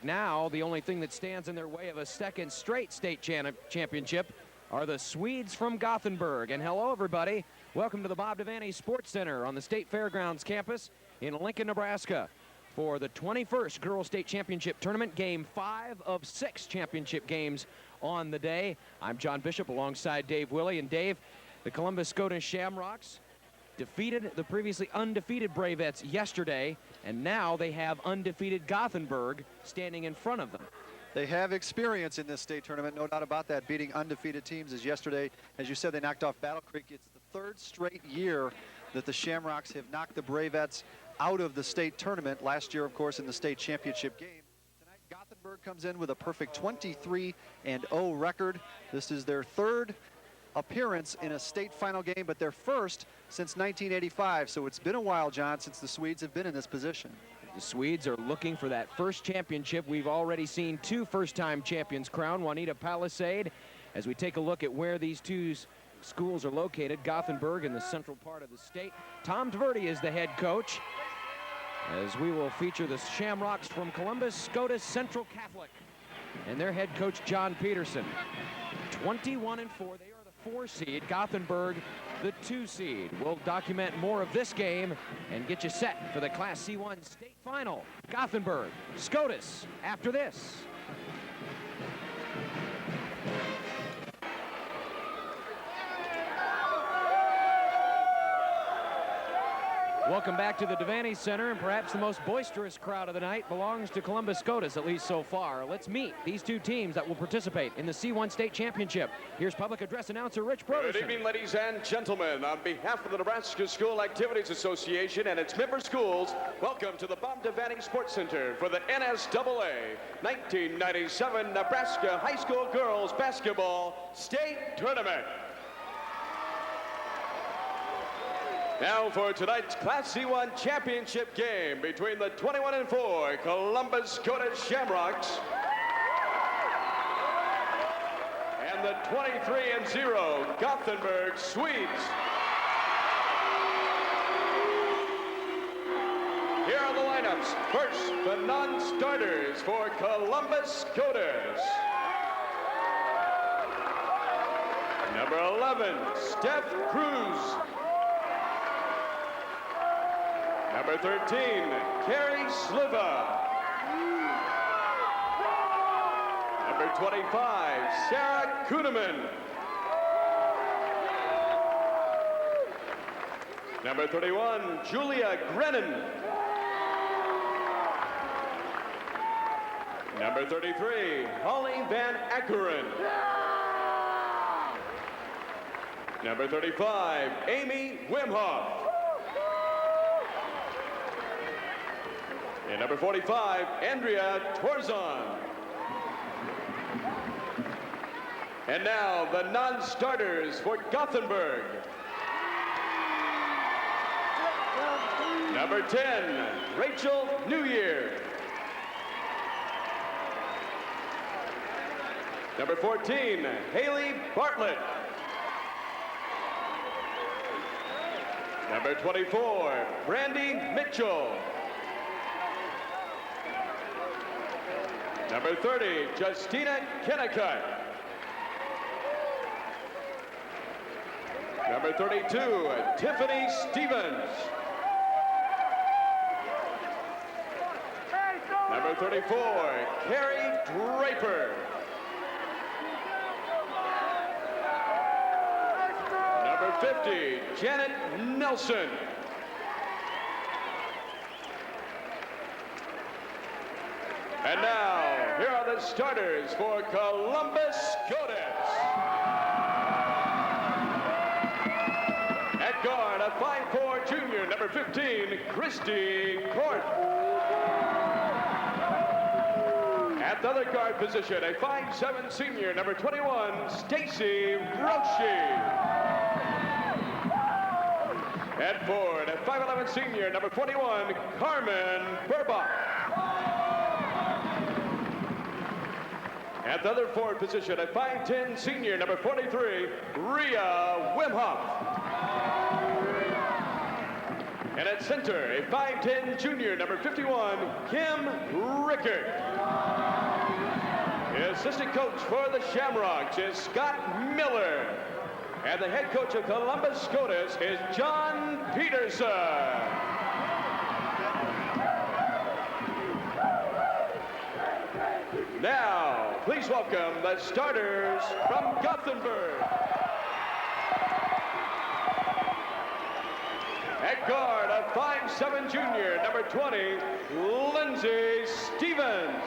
now the only thing that stands in their way of a second straight state championship are the Swedes from Gothenburg. And hello, everybody. Welcome to the Bob Devaney Sports Center on the State Fairgrounds campus in Lincoln, Nebraska for the 21st Girls State Championship Tournament, Game 5 of 6 championship games on the day. I'm John Bishop alongside Dave Willey. And Dave, the Columbus Scotus Shamrocks defeated the previously undefeated Bravettes yesterday, and now they have undefeated Gothenburg standing in front of them. They have experience in this state tournament, no doubt about that, beating undefeated teams. As yesterday, as you said, they knocked off Battle Creek. It's the third straight year that the Shamrocks have knocked the Bravettes out of the state tournament. Last year, of course, in the state championship game. Tonight, Gothenburg comes in with a perfect 23-0 record. This is their third appearance in a state final game, but their first since 1985. So it's been a while, John, since the Swedes have been in this position. The Swedes are looking for that first championship. We've already seen 2 first-time champions crowned, Juanita Palisade. As we take a look at where these two schools are located, Gothenburg in the central part of the state. Tom Tverdi is the head coach, as we will feature the Shamrocks from Columbus Scotus Central Catholic and their head coach John Peterson. 21-4, they are the 4 seed, Gothenburg the 2 seed. We'll document more of this game and get you set for the Class C1 state final. Gothenburg, Scotus, after this. Welcome back to the Devaney Center, and perhaps the most boisterous crowd of the night belongs to Columbus Scotus, at least so far. Let's meet these 2 teams that will participate in the C1 State Championship. Here's public address announcer Rich Broderson. Good evening, ladies and gentlemen. On behalf of the Nebraska School Activities Association and its member schools, welcome to the Bob Devaney Sports Center for the NSAA 1997 Nebraska High School Girls Basketball State Tournament. Now for tonight's Class C1 championship game between the 21-4 Columbus Scotus Shamrocks and the 23-0 Gothenburg Swedes. Here are the lineups. First, the non-starters for Columbus Scotus. Number 11, Steph Cruz. Number 13, Carrie Sliva. Number 25, Sarah Kuhneman. Number 31, Julia Grennan. Number 33, Holly Van Ackeren. Number 35, Amy Wimhoff. And number 45, Andrea Torzon. And now the non-starters for Gothenburg. Number 10, Rachel Newyear. Number 14, Haley Bartlett. Number 24, Brandy Mitchell. Number 30, Justina Kennicott. Number 32, Tiffany Stevens. Number 34, Carrie Draper. Number 50, Janet Nelson. And now, here are the starters for Columbus Scotus. At guard, a 5'4" junior, number 15, Christy Court. At the other guard position, a 5'7" senior, number 21, Stacy Roshi. At forward, a 5'11" senior, number 41, Carmen Burbach. At the other forward position, a 5'10" senior, number 43, Rhea Wimhoff. And at center, a 5'10" junior, number 51, Kim Rickert. The assistant coach for the Shamrocks is Scott Miller. And the head coach of Columbus SCOTUS is John Peterson. Now, please welcome the starters from Gothenburg. At guard, a 5'7" junior, number 20, Lindsey Stevens.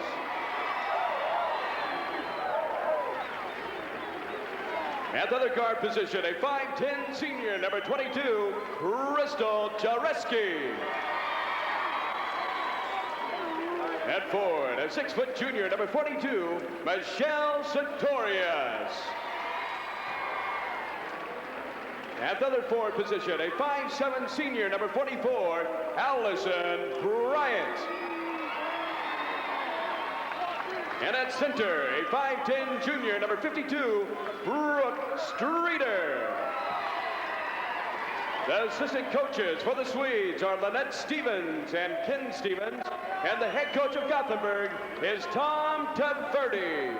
At the other guard position, a 5'10" senior, number 22, Crystal Jareski. At forward, a 6' junior, number 42, Michelle Sartorius. At the other forward position, a 5'7" senior, number 44, Allison Bryant. And at center, a 5'10" junior, number 52, Brooke Streeter. The assistant coaches for the Swedes are Lynette Stevens and Ken Stevens, and the head coach of Gothenburg is Tom Taverdi.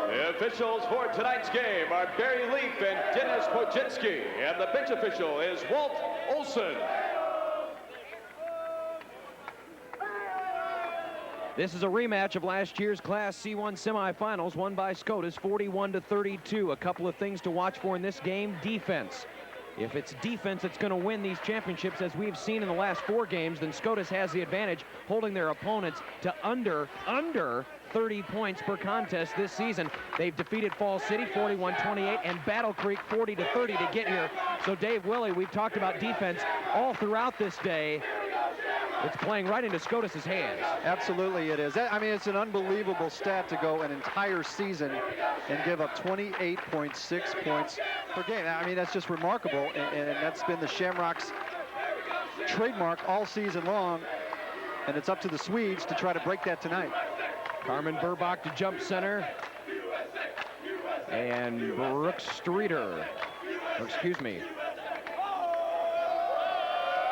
The officials for tonight's game are Barry Leaf and Dennis Pojinski, and the bench official is Walt Olson. This is a rematch of last year's Class C1 semifinals, won by SCOTUS 41-32. A couple of things to watch for in this game. Defense. If it's defense that's going to win these championships, as we've seen in the last 4 games, then SCOTUS has the advantage, holding their opponents to under 30 points per contest this season. They've defeated Falls City 41-28 and Battle Creek 40-30 to get here. So Dave Willie, we've talked about defense all throughout this day. It's playing right into SCOTUS's hands. Absolutely it is. I mean, it's an unbelievable stat to go an entire season and give up 28.6 points per game. I mean, that's just remarkable, and that's been the Shamrocks' trademark all season long, and it's up to the Swedes to try to break that tonight. Carmen Burbach to jump center. And Brooke Streeter, or excuse me.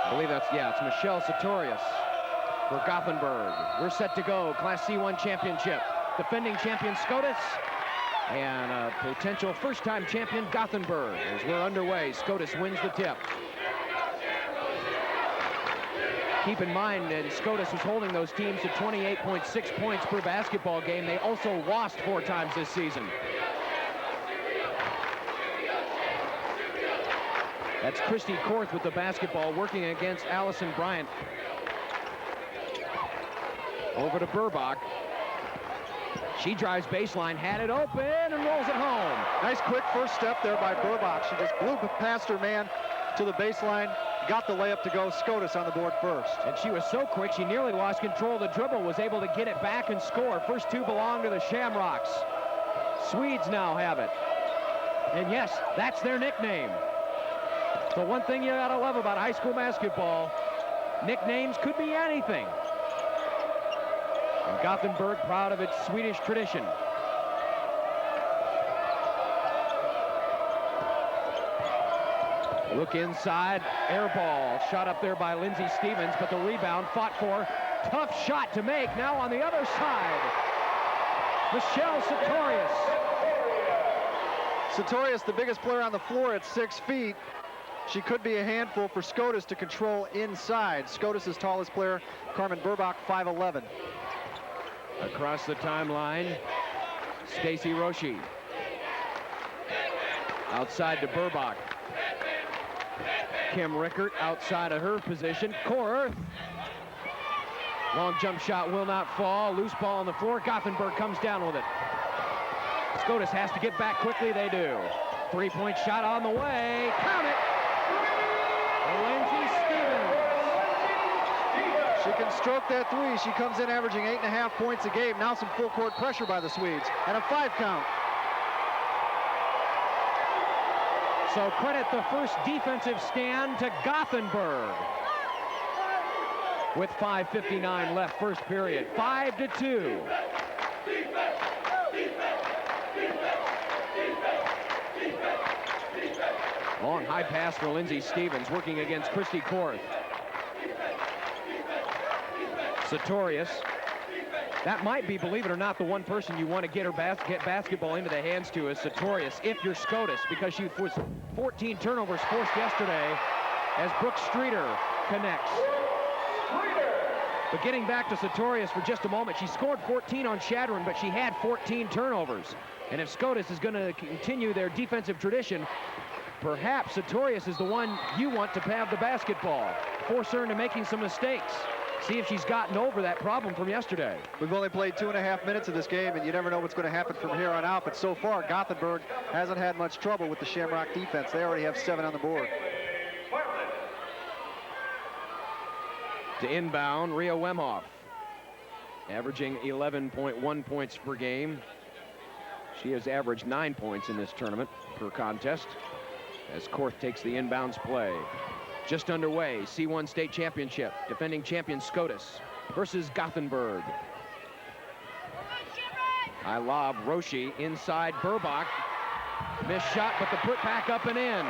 I believe that's, yeah, it's Michelle Sartorius for Gothenburg. We're set to go. Class C1 championship. Defending champion SCOTUS and a potential first-time champion Gothenburg. As we're underway, SCOTUS wins the tip. Keep in mind that SCOTUS was holding those teams to 28.6 points per basketball game. They also lost 4 times this season. That's Christy Korth with the basketball, working against Allison Bryant. Over to Burbach. She drives baseline, had it open, and rolls it home. Nice quick first step there by Burbach. She just blew past her man to the baseline, got the layup to go. SCOTUS on the board first. And she was so quick, she nearly lost control of the dribble, was able to get it back and score. First 2 belong to the Shamrocks. Swedes now have it. And yes, that's their nickname. So one thing you gotta love about high school basketball, nicknames could be anything. And Gothenburg proud of its Swedish tradition. Look inside, air ball, shot up there by Lindsey Stevens, but the rebound fought for. Tough shot to make, now on the other side. Michelle Sartorius. Sartorius, the biggest player on the floor at 6 feet. She could be a handful for SCOTUS to control inside. SCOTUS's tallest player, Carmen Burbach, 5'11". Across the timeline, Stacy Roshi. Outside to Burbach. Kim Rickert outside of her position. Korth. Long jump shot will not fall. Loose ball on the floor. Gothenburg comes down with it. SCOTUS has to get back quickly. They do. 3-point shot on the way. Count it. Lindsey Stevens. She can stroke that 3. She comes in averaging 8.5 points a game. Now some full court pressure by the Swedes. And a 5 count. So credit the first defensive stand to Gothenburg. With 5:59 left, first period. 5-2. Long high pass for Lindsay Stevens, working against Christy Korth. Sartorius. That might be, believe it or not, the one person you want to get basketball into the hands to is Sartorius, if you're SCOTUS, because she was 14 turnovers forced yesterday as Brooke Streeter connects. But getting back to Sartorius for just a moment, she scored 14 on Shadron, but she had 14 turnovers. And if SCOTUS is going to continue their defensive tradition, perhaps Sartorius is the one you want to have the basketball. Force her into making some mistakes. See if she's gotten over that problem from yesterday. We've only played 2.5 minutes of this game, and you never know what's going to happen from here on out. But so far, Gothenburg hasn't had much trouble with the Shamrock defense. They already have 7 on the board. To inbound, Rhea Wemhoff, averaging 11.1 points per game. She has averaged 9 points in this tournament per contest as Korth takes the inbounds play. Just underway, C1 State Championship, defending champion SCOTUS versus Gothenburg. I lob Roshi inside Burbach. Missed shot, but the put back up and in.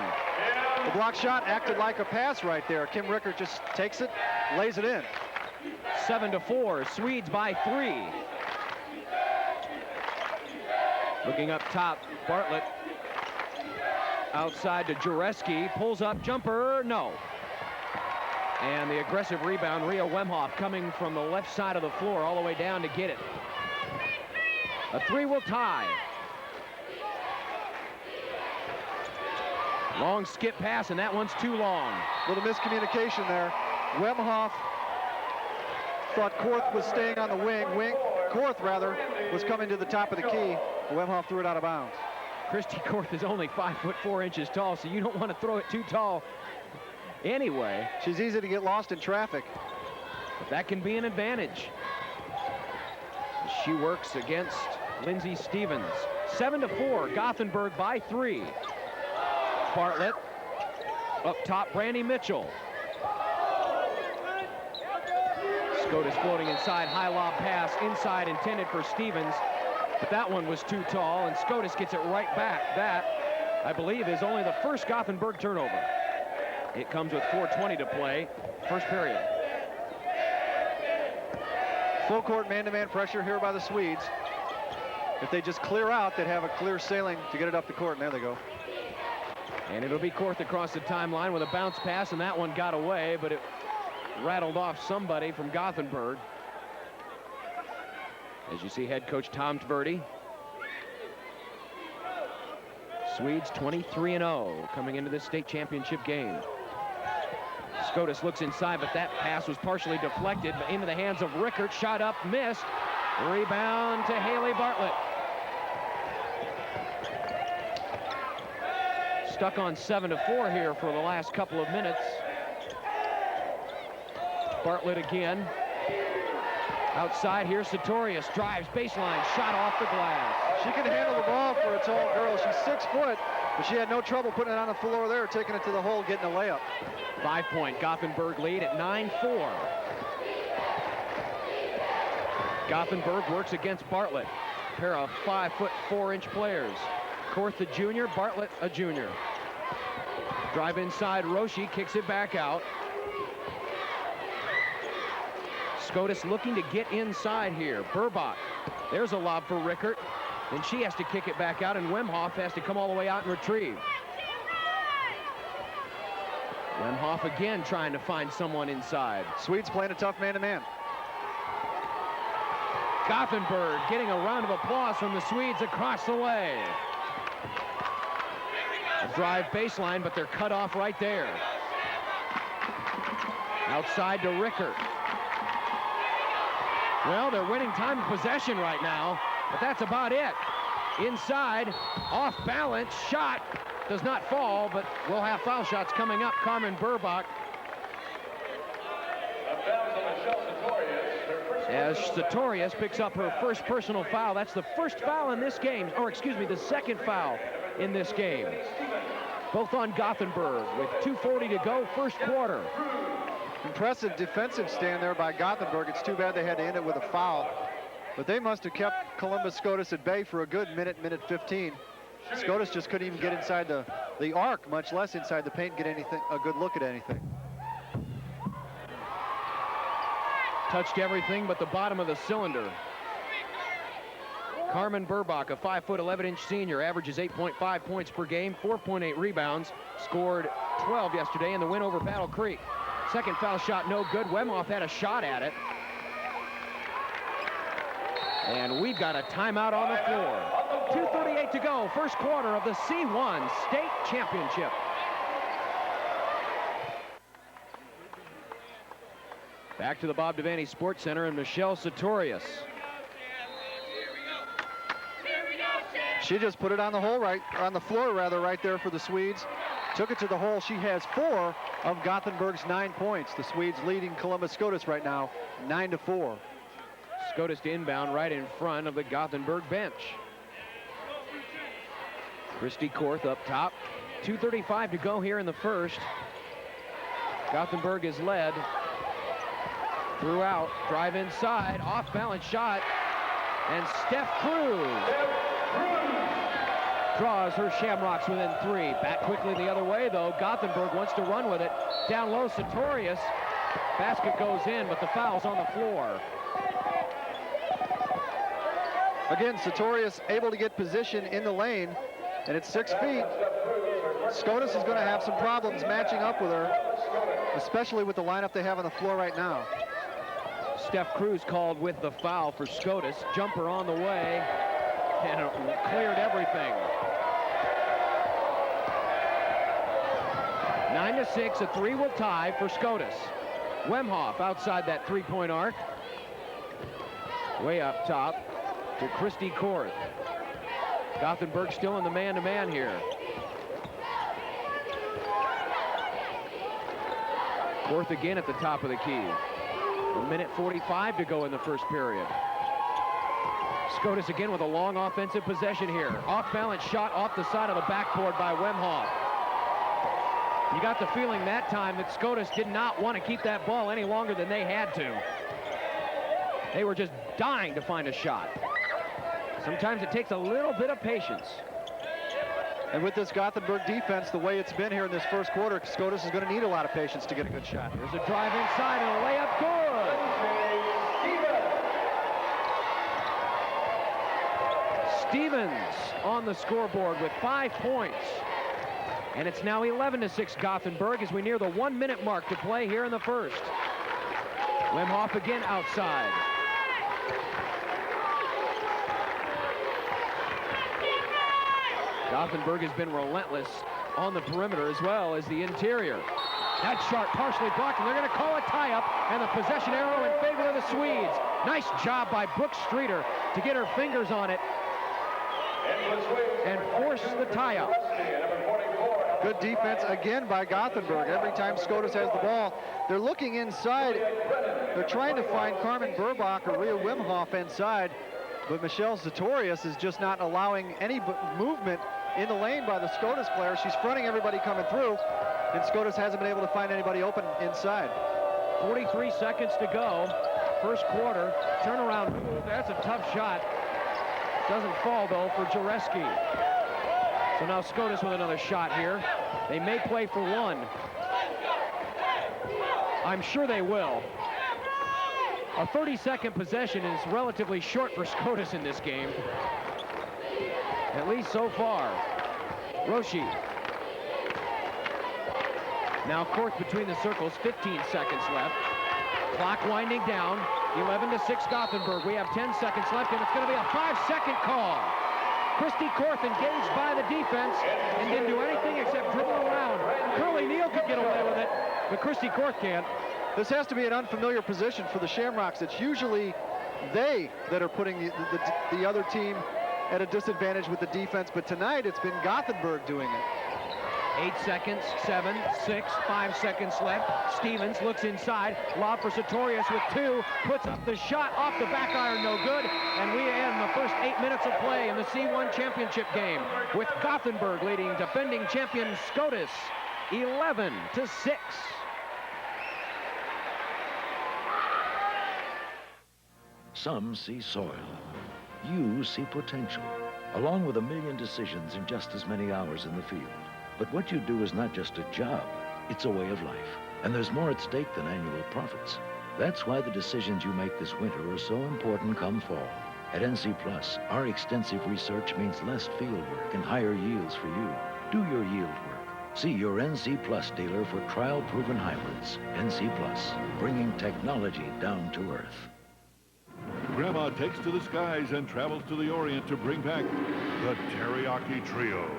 The block shot acted like a pass right there. Kim Rickert just takes it, lays it in. 7-4, Swedes by 3. Looking up top, Bartlett. Outside to Jureski, pulls up, jumper, no. And the aggressive rebound, Rhea Wemhoff coming from the left side of the floor all the way down to get it. A 3 will tie. Long skip pass, and that one's too long. Little miscommunication there. Wemhoff thought Korth was staying on the wing. Korth, rather, was coming to the top of the key. Wemhoff threw it out of bounds. Christy Korth is only 5'4" tall, so you don't want to throw it too tall anyway. She's easy to get lost in traffic. But that can be an advantage. She works against Lindsay Stevens. 7-4, Gothenburg by 3. Bartlett up top, Brandy Mitchell. SCOTUS floating inside, high lob pass inside intended for Stevens, but that one was too tall, and SCOTUS gets it right back. That, I believe, is only the first Gothenburg turnover. It comes with 4:20 to play, first period. Full court man-to-man pressure here by the Swedes. If they just clear out, they'd have a clear sailing to get it up the court, and there they go. And it'll be Korth across the timeline with a bounce pass, and that one got away, but it rattled off somebody from Gothenburg. As you see, head coach Tom Tverdi. Swedes 23-0 coming into this state championship game. SCOTUS looks inside, but that pass was partially deflected into the hands of Rickert. Shot up, missed. Rebound to Haley Bartlett. Stuck on 7-4 here for the last couple of minutes. Bartlett again. Outside here, Sartorius drives baseline, shot off the glass. She can handle the ball for a tall girl. She's 6 foot, but she had no trouble putting it on the floor there, taking it to the hole, getting a layup. 5-point Gothenburg lead at 9-4. Gothenburg works against Bartlett. A pair of 5'4" players. Korth a junior, Bartlett a junior. Drive inside, Roshi kicks it back out. SCOTUS looking to get inside here. Burbach, there's a lob for Rickert. Then she has to kick it back out, and Wemhoff has to come all the way out and retrieve. Wemhoff again trying to find someone inside. Swedes playing a tough man-to-man. Gothenburg getting a round of applause from the Swedes across the way. A drive baseline, but they're cut off right there. Outside to Rickert. Well, they're winning time of possession right now, but that's about it. Inside, off balance, shot does not fall, but we'll have foul shots coming up. Carmen Burbach. As Sartorius picks up her first personal foul. That's the first foul in this game, or excuse me, the second foul in this game. Both on Gothenburg with 2:40 to go, first quarter. Impressive defensive stand there by Gothenburg. It's too bad they had to end it with a foul. But they must have kept Columbus SCOTUS at bay for a good minute 15. SCOTUS just couldn't even get inside the the arc, much less inside the paint, get a good look at anything. Touched everything but the bottom of the cylinder. Carmen Burbach, a 5'11" senior, averages 8.5 points per game, 4.8 rebounds, scored 12 yesterday in the win over Battle Creek. Second foul shot, no good. Wemhoff had a shot at it. And we've got a timeout on the floor. 2:38 to go, first quarter of the C1 State Championship. Back to the Bob Devaney Sports Center and Michelle Sartorius. She just put it on the hole on the floor right there for the Swedes. Took it to the hole. She has 4 of Gothenburg's 9 points. The Swedes leading Columbus SCOTUS right now, 9-4. SCOTUS to inbound right in front of the Gothenburg bench. Christy Korth up top. 2:35 to go here in the first. Gothenburg is led throughout. Drive inside, off balance shot, and Steph Cruz draws her Shamrocks within 3. Back quickly the other way though. Gothenburg wants to run with it. Down low, Sartorius. Basket goes in, but the foul's on the floor. Again, Sartorius able to get position in the lane, and at 6 feet, SCOTUS is going to have some problems matching up with her, especially with the lineup they have on the floor right now. Steph Cruz called with the foul for SCOTUS. Jumper on the way, and it cleared everything. 9-6, a 3 will tie for SCOTUS. Wemhoff outside that 3-point arc. Way up top to Christy Korth. Gothenburg still in the man-to-man here. Korth again at the top of the key. 1:45 to go in the first period. SCOTUS again with a long offensive possession here. Off-balance shot off the side of the backboard by Wemhoff. You got the feeling that time that SCOTUS did not want to keep that ball any longer than they had to. They were just dying to find a shot. Sometimes it takes a little bit of patience. And with this Gothenburg defense, the way it's been here in this first quarter, SCOTUS is going to need a lot of patience to get a good shot. There's a drive inside and a layup good. Stevens on the scoreboard with 5 points. And it's now 11-6 Gothenburg as we near the 1-minute mark to play here in the first. Wemhoff again outside. Gothenburg has been relentless on the perimeter as well as the interior. That shot partially blocked, and they're going to call a tie-up, and the possession arrow in favor of the Swedes. Nice job by Brooke Streeter to get her fingers on it and force the tie-up. Good defense again by Gothenburg. Every time SCOTUS has the ball, they're looking inside. They're trying to find Carmen Burbach or Rhea Wemhoff inside, but Michelle Sartorius is just not allowing any movement in the lane by the SCOTUS player. She's fronting everybody coming through, and SCOTUS hasn't been able to find anybody open inside. 43 seconds to go. First quarter. Turnaround move. That's a tough shot. Doesn't fall, though, for Jareski. So now SCOTUS with another shot here. They may play for one. I'm sure they will. A 30-second possession is relatively short for SCOTUS in this game. At least so far. Roshi. Now Korth between the circles, 15 seconds left. Clock winding down, 11-6 Gothenburg. We have 10 seconds left, and it's going to be a 5-second call. Christy Korth engaged by the defense and didn't do anything except dribble around. Curly Neal could get away with it, but Christy Korth can't. This has to be an unfamiliar position for the Shamrocks. It's usually they that are putting the other team at a disadvantage with the defense, but tonight it's been Gothenburg doing it. 8 seconds, 7, 6, 5 seconds left. Stevens looks inside, lob for Sartorius with 2, puts up the shot off the back iron, no good, and we end the first 8 minutes of play in the C1 championship game with Gothenburg leading defending champion SCOTUS 11-6. Some see soil. You see potential, along with a million decisions in just as many hours in the field. But what you do is not just a job, it's a way of life. And there's more at stake than annual profits. That's why the decisions you make this winter are so important come fall. At NC Plus, our extensive research means less field work and higher yields for you. Do your yield work. See your NC Plus dealer for trial-proven hybrids. NC Plus, bringing technology down to earth. Grandma takes to the skies and travels to the Orient to bring back the Teriyaki Trio.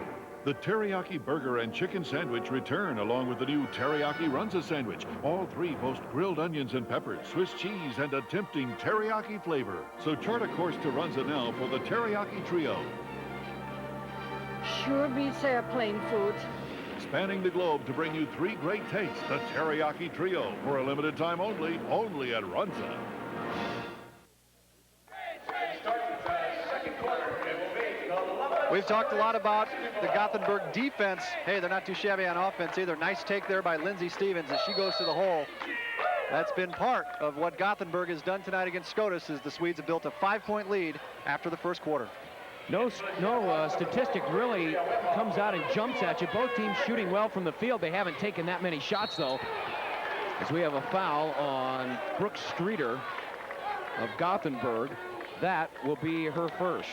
The Teriyaki Burger and Chicken Sandwich return along with the new Teriyaki Runza Sandwich. All three boast grilled onions and peppers, Swiss cheese, and a tempting teriyaki flavor. So chart a course to Runza now for the Teriyaki Trio. Sure beats airplane food. Spanning the globe to bring you three great tastes, the Teriyaki Trio. For a limited time only at Runza. We've talked a lot about the Gothenburg defense. Hey, they're not too shabby on offense either. Nice take there by Lindsay Stevens as she goes to the hole. That's been part of what Gothenburg has done tonight against SCOTUS, as the Swedes have built a 5-point lead after the first quarter. No statistic really comes out and jumps at you. Both teams shooting well from the field. They haven't taken that many shots, though, as we have a foul on Brooke Streeter of Gothenburg. That will be her first.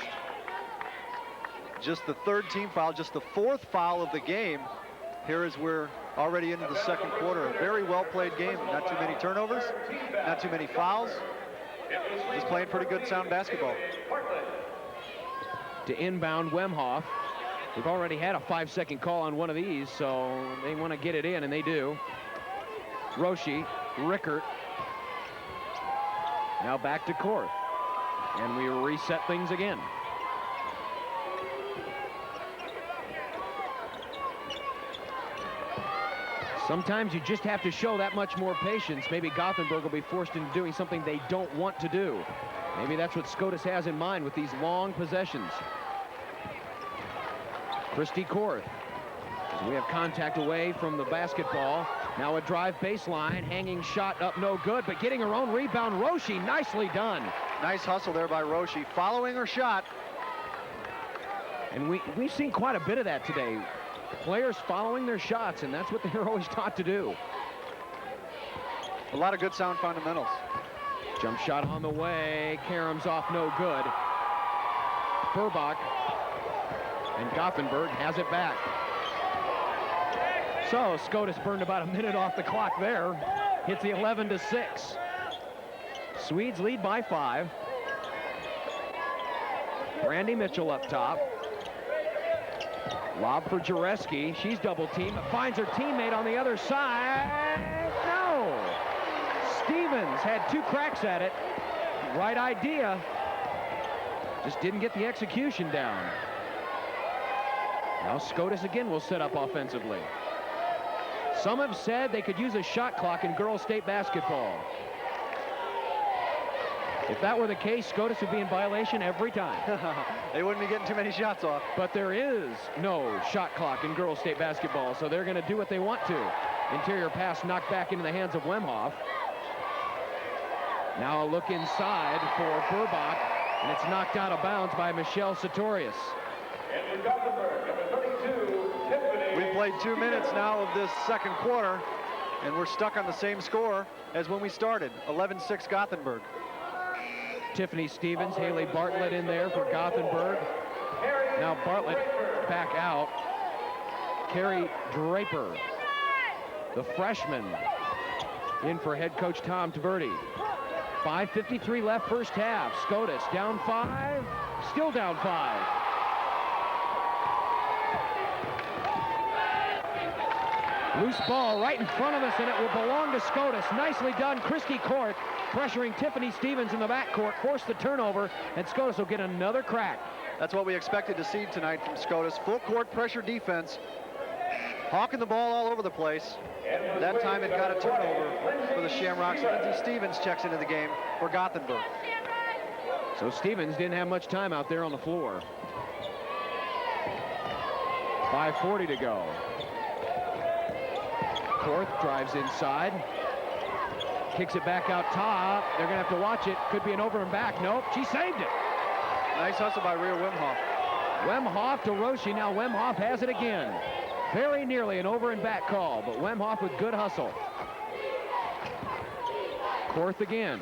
Just the third team foul, just the fourth foul of the game. Here as we're already into the second quarter. A very well-played game. Not too many turnovers, not too many fouls. Just playing pretty good, sound basketball. To inbound Wemhoff. We've already had a 5-second call on one of these, so they want to get it in, and they do. Roshi, Rickert. Now back to Korth. And we reset things again. Sometimes you just have to show that much more patience. Maybe Gothenburg will be forced into doing something they don't want to do. Maybe that's what SCOTUS has in mind with these long possessions. Christy Korth. We have contact away from the basketball. Now a drive baseline, hanging shot up, no good, but getting her own rebound. Roshi, nicely done. Nice hustle there by Roshi, following her shot. And we've seen quite a bit of that today. Players following their shots, and that's what they're always taught to do. A lot of good sound fundamentals. Jump shot on the way. Karam's off, no good. Burbach and Gothenburg has it back. So SCOTUS burned about a minute off the clock there. Hits the 11-6. Swedes lead by 5. Brandy Mitchell up top. Lob for Jareski. She's double teamed. Finds her teammate on the other side. No. Stevens had 2 cracks at it. Right idea. Just didn't get the execution down. Now SCOTUS again will set up offensively. Some have said they could use a shot clock in girls' state basketball. If that were the case, SCOTUS would be in violation every time. They wouldn't be getting too many shots off. But there is no shot clock in girls' state basketball, so they're going to do what they want to. Interior pass knocked back into the hands of Wemhoff. Now a look inside for Burbach, and it's knocked out of bounds by Michelle Sartorius. We've played 2 minutes now of this second quarter, and we're stuck on the same score as when we started, 11-6 Gothenburg. Tiffany Stevens, Haley Bartlett in there for Gothenburg. Now Bartlett back out. Carrie Draper, the freshman, in for head coach Tom Taverdi. 5:53 left first half. SCOTUS down 5, still down 5. Loose ball right in front of us, and it will belong to SCOTUS. Nicely done. Christy Korth pressuring Tiffany Stevens in the backcourt, forced the turnover, and SCOTUS will get another crack. That's what we expected to see tonight from SCOTUS. Full court pressure defense, hawking the ball all over the place. That time it got a turnover for the Shamrocks. Lindsay Stevens checks into the game for Gothenburg. So Stevens didn't have much time out there on the floor. 5:40 to go. Korth drives inside, kicks it back out top. They're going to have to watch it. Could be an over and back. Nope, she saved it. Nice hustle by Rhea Wemhoff. Wemhoff to Roshi. Now Wemhoff has it again. Very nearly an over and back call, but Wemhoff with good hustle. Korth again.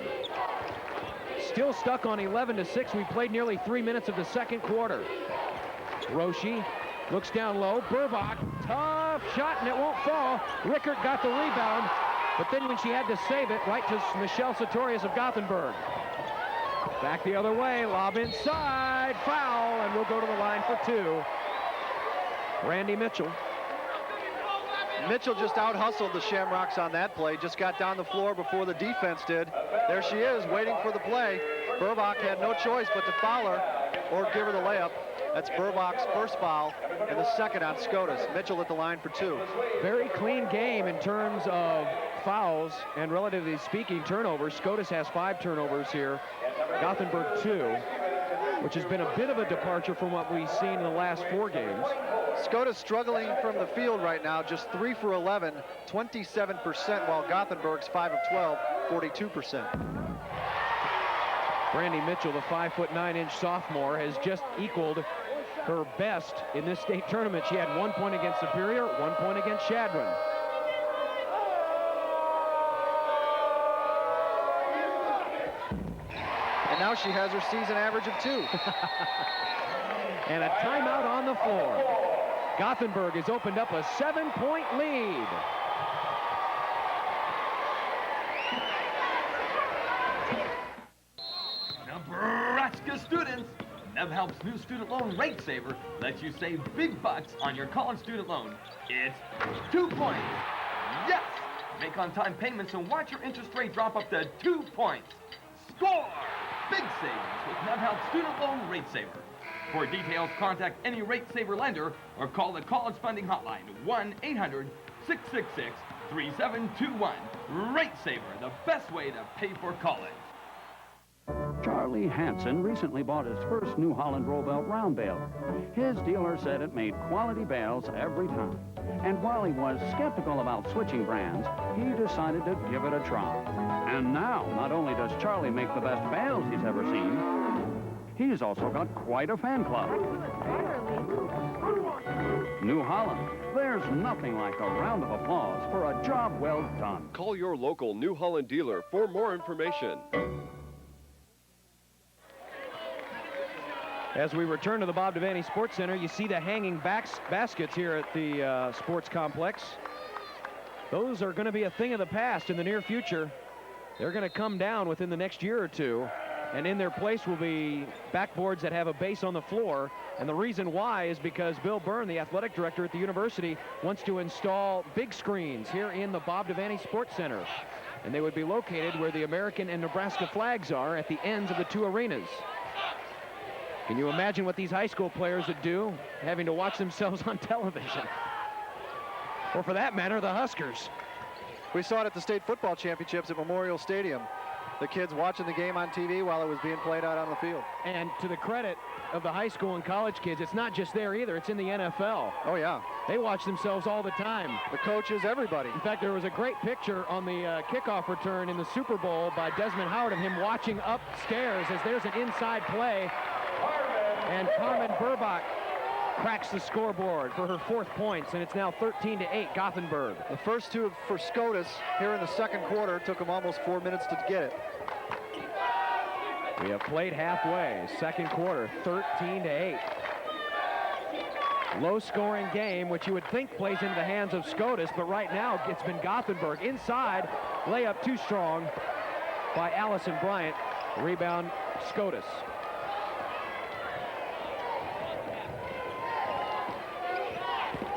Still stuck on 11-6. We played nearly 3 minutes of the second quarter. Roshi looks down low. Burbach, tough shot, and it won't fall. Rickert got the rebound, but then when she had to save it, right to Michelle Sartorius of Gothenburg. Back the other way, lob inside, foul, and we'll go to the line for two. Randy Mitchell. Mitchell just out-hustled the Shamrocks on that play, just got down the floor before the defense did. There she is, waiting for the play. Burbach had no choice but to foul her or give her the layup. That's Burbach's first foul and the second on Scotus. Mitchell at the line for two. Very clean game in terms of fouls and, relatively speaking, turnovers. Scotus has 5 turnovers here. Gothenburg 2, which has been a bit of a departure from what we've seen in the last 4 games. Scotus struggling from the field right now, just 3 for 11, 27%, while Gothenburg's 5 of 12, 42%. Brandy Mitchell, the 5'9" sophomore, has just equaled her best in this state tournament. She had 1 point against Superior, 1 point against Shadron. And now she has her season average of 2. And a timeout on the floor. Gothenburg has opened up a 7-point lead. Nebraska students, NevHelp's new student loan rate saver lets you save big bucks on your college student loan. It's 2 points. Yes! Make on-time payments and watch your interest rate drop up to 2 points. Score! Big savings with NevHelp Student Loan Rate Saver. For details, contact any rate saver lender or call the college funding hotline 1-800-666-3721. Rate Saver, the best way to pay for college. Charlie Hansen recently bought his first New Holland Roll-Belt round baler. His dealer said it made quality bales every time. And while he was skeptical about switching brands, he decided to give it a try. And now, not only does Charlie make the best bales he's ever seen, he's also got quite a fan club. New Holland, there's nothing like a round of applause for a job well done. Call your local New Holland dealer for more information. As we return to the Bob Devaney Sports Center, you see the hanging baskets here at the sports complex. Those are going to be a thing of the past in the near future. They're going to come down within the next year or two, and in their place will be backboards that have a base on the floor. And the reason why is because Bill Byrne, the athletic director at the university, wants to install big screens here in the Bob Devaney Sports Center. And they would be located where the American and Nebraska flags are at the ends of the 2 arenas. Can you imagine what these high school players would do, having to watch themselves on television? Or for that matter, the Huskers. We saw it at the state football championships at Memorial Stadium. The kids watching the game on TV while it was being played out on the field. And to the credit of the high school and college kids, it's not just there either, it's in the NFL. Oh, yeah. They watch themselves all the time. The coaches, everybody. In fact, there was a great picture on the kickoff return in the Super Bowl by Desmond Howard of him watching upstairs as there's an inside play. And Carmen Burbach cracks the scoreboard for her 4th points, and it's now 13-8 Gothenburg. The first 2 for Scotus here in the second quarter. Took them almost 4 minutes to get it. We have played halfway. Second quarter, 13-8. Low-scoring game, which you would think plays into the hands of Scotus, but right now it's been Gothenburg. Inside, layup too strong by Allison Bryant. Rebound, Scotus.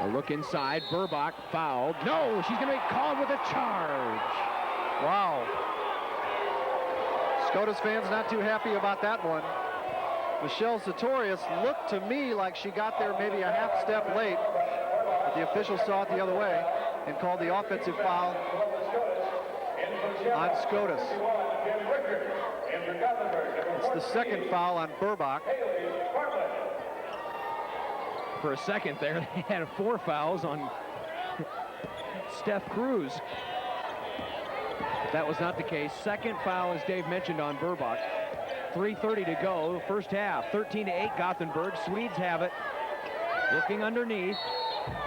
A look inside, Burbach fouled. No, she's going to be called with a charge. Wow. Scotus fans not too happy about that one. Michelle Sartorius looked to me like she got there maybe a half step late, but the official saw it the other way and called the offensive foul on Scotus. It's the second foul on Burbach. For a second there, they had 4 fouls on Steph Cruz. But that was not the case. Second foul, as Dave mentioned, on Burbach. 3:30 to go, first half. 13-8 Gothenburg. Swedes have it. Looking underneath.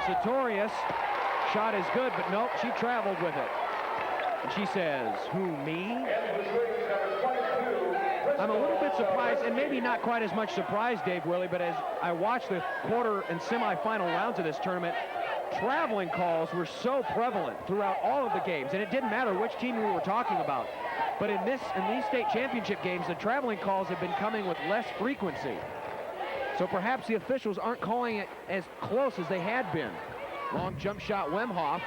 Sartorius, shot is good, but nope, she traveled with it. And she says, who, me? I'm a little bit surprised, and maybe not quite as much surprised, Dave Willie, but as I watched the quarter and semifinal rounds of this tournament, traveling calls were so prevalent throughout all of the games, and it didn't matter which team we were talking about. But in these state championship games, the traveling calls have been coming with less frequency. So perhaps the officials aren't calling it as close as they had been. Long jump shot, Wemhoff,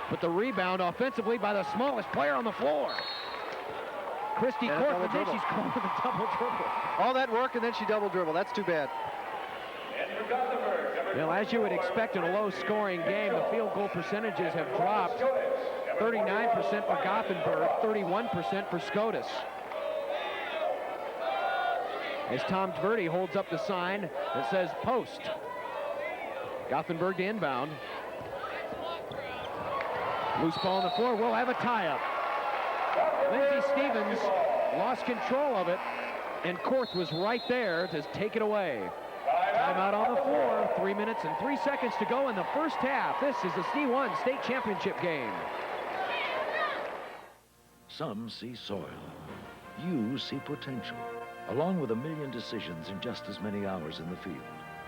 but the rebound offensively by the smallest player on the floor. Christy Cork, but then she's called with a double dribble. All that work, and then she double dribble. That's too bad. Well, as you would expect in a low-scoring game, the field goal percentages have dropped. 39% for Gothenburg, 31% for Scotus. As Tom Tverdi holds up the sign that says post. Gothenburg to inbound. Loose ball on the floor. We'll have a tie-up. Lindsay Stevens lost control of it, and Korth was right there to take it away. Timeout on the floor. 3 minutes and 3 seconds to go in the first half. This is the C1 state championship game. Some see soil. You see potential, along with a million decisions in just as many hours in the field.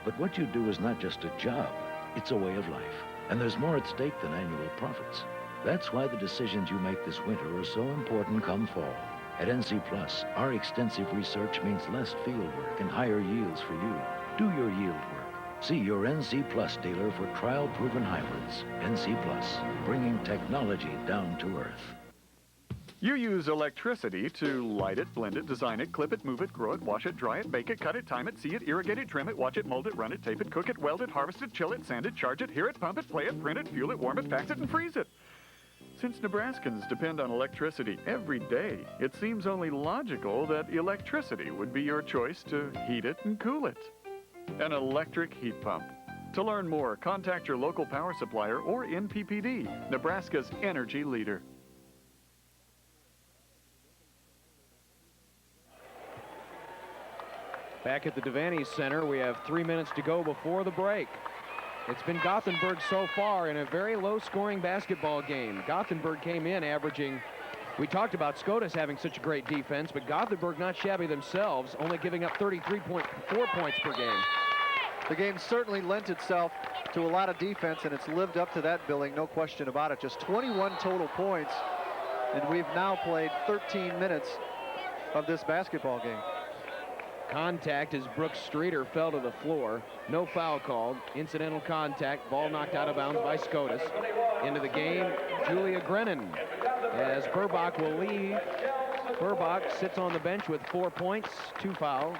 But what you do is not just a job, it's a way of life. And there's more at stake than annual profits. That's why the decisions you make this winter are so important come fall. At NC Plus, our extensive research means less field work and higher yields for you. Do your yield work. See your NC Plus dealer for trial-proven hybrids. NC Plus, bringing technology down to earth. You use electricity to light it, blend it, design it, clip it, move it, grow it, wash it, dry it, bake it, cut it, time it, see it, irrigate it, trim it, watch it, mold it, run it, tape it, cook it, weld it, harvest it, chill it, sand it, charge it, hear it, pump it, play it, print it, fuel it, warm it, fax it, and freeze it. Since Nebraskans depend on electricity every day, it seems only logical that electricity would be your choice to heat it and cool it. An electric heat pump. To learn more, contact your local power supplier or NPPD, Nebraska's energy leader. Back at the Devaney Center, we have 3 minutes to go before the break. It's been Gothenburg so far in a very low-scoring basketball game. Gothenburg came in averaging, we talked about Scotus having such a great defense, but Gothenburg not shabby themselves, only giving up 33.4 points per game. The game certainly lent itself to a lot of defense, and it's lived up to that billing, no question about it. Just 21 total points, and we've now played 13 minutes of this basketball game. Contact as Brooks Streeter fell to the floor. No foul called. Incidental contact. Ball knocked out of bounds by Scotus. Into the game, Julia Grennan. As Burbach will leave. Burbach sits on the bench with 4 points, 2 fouls.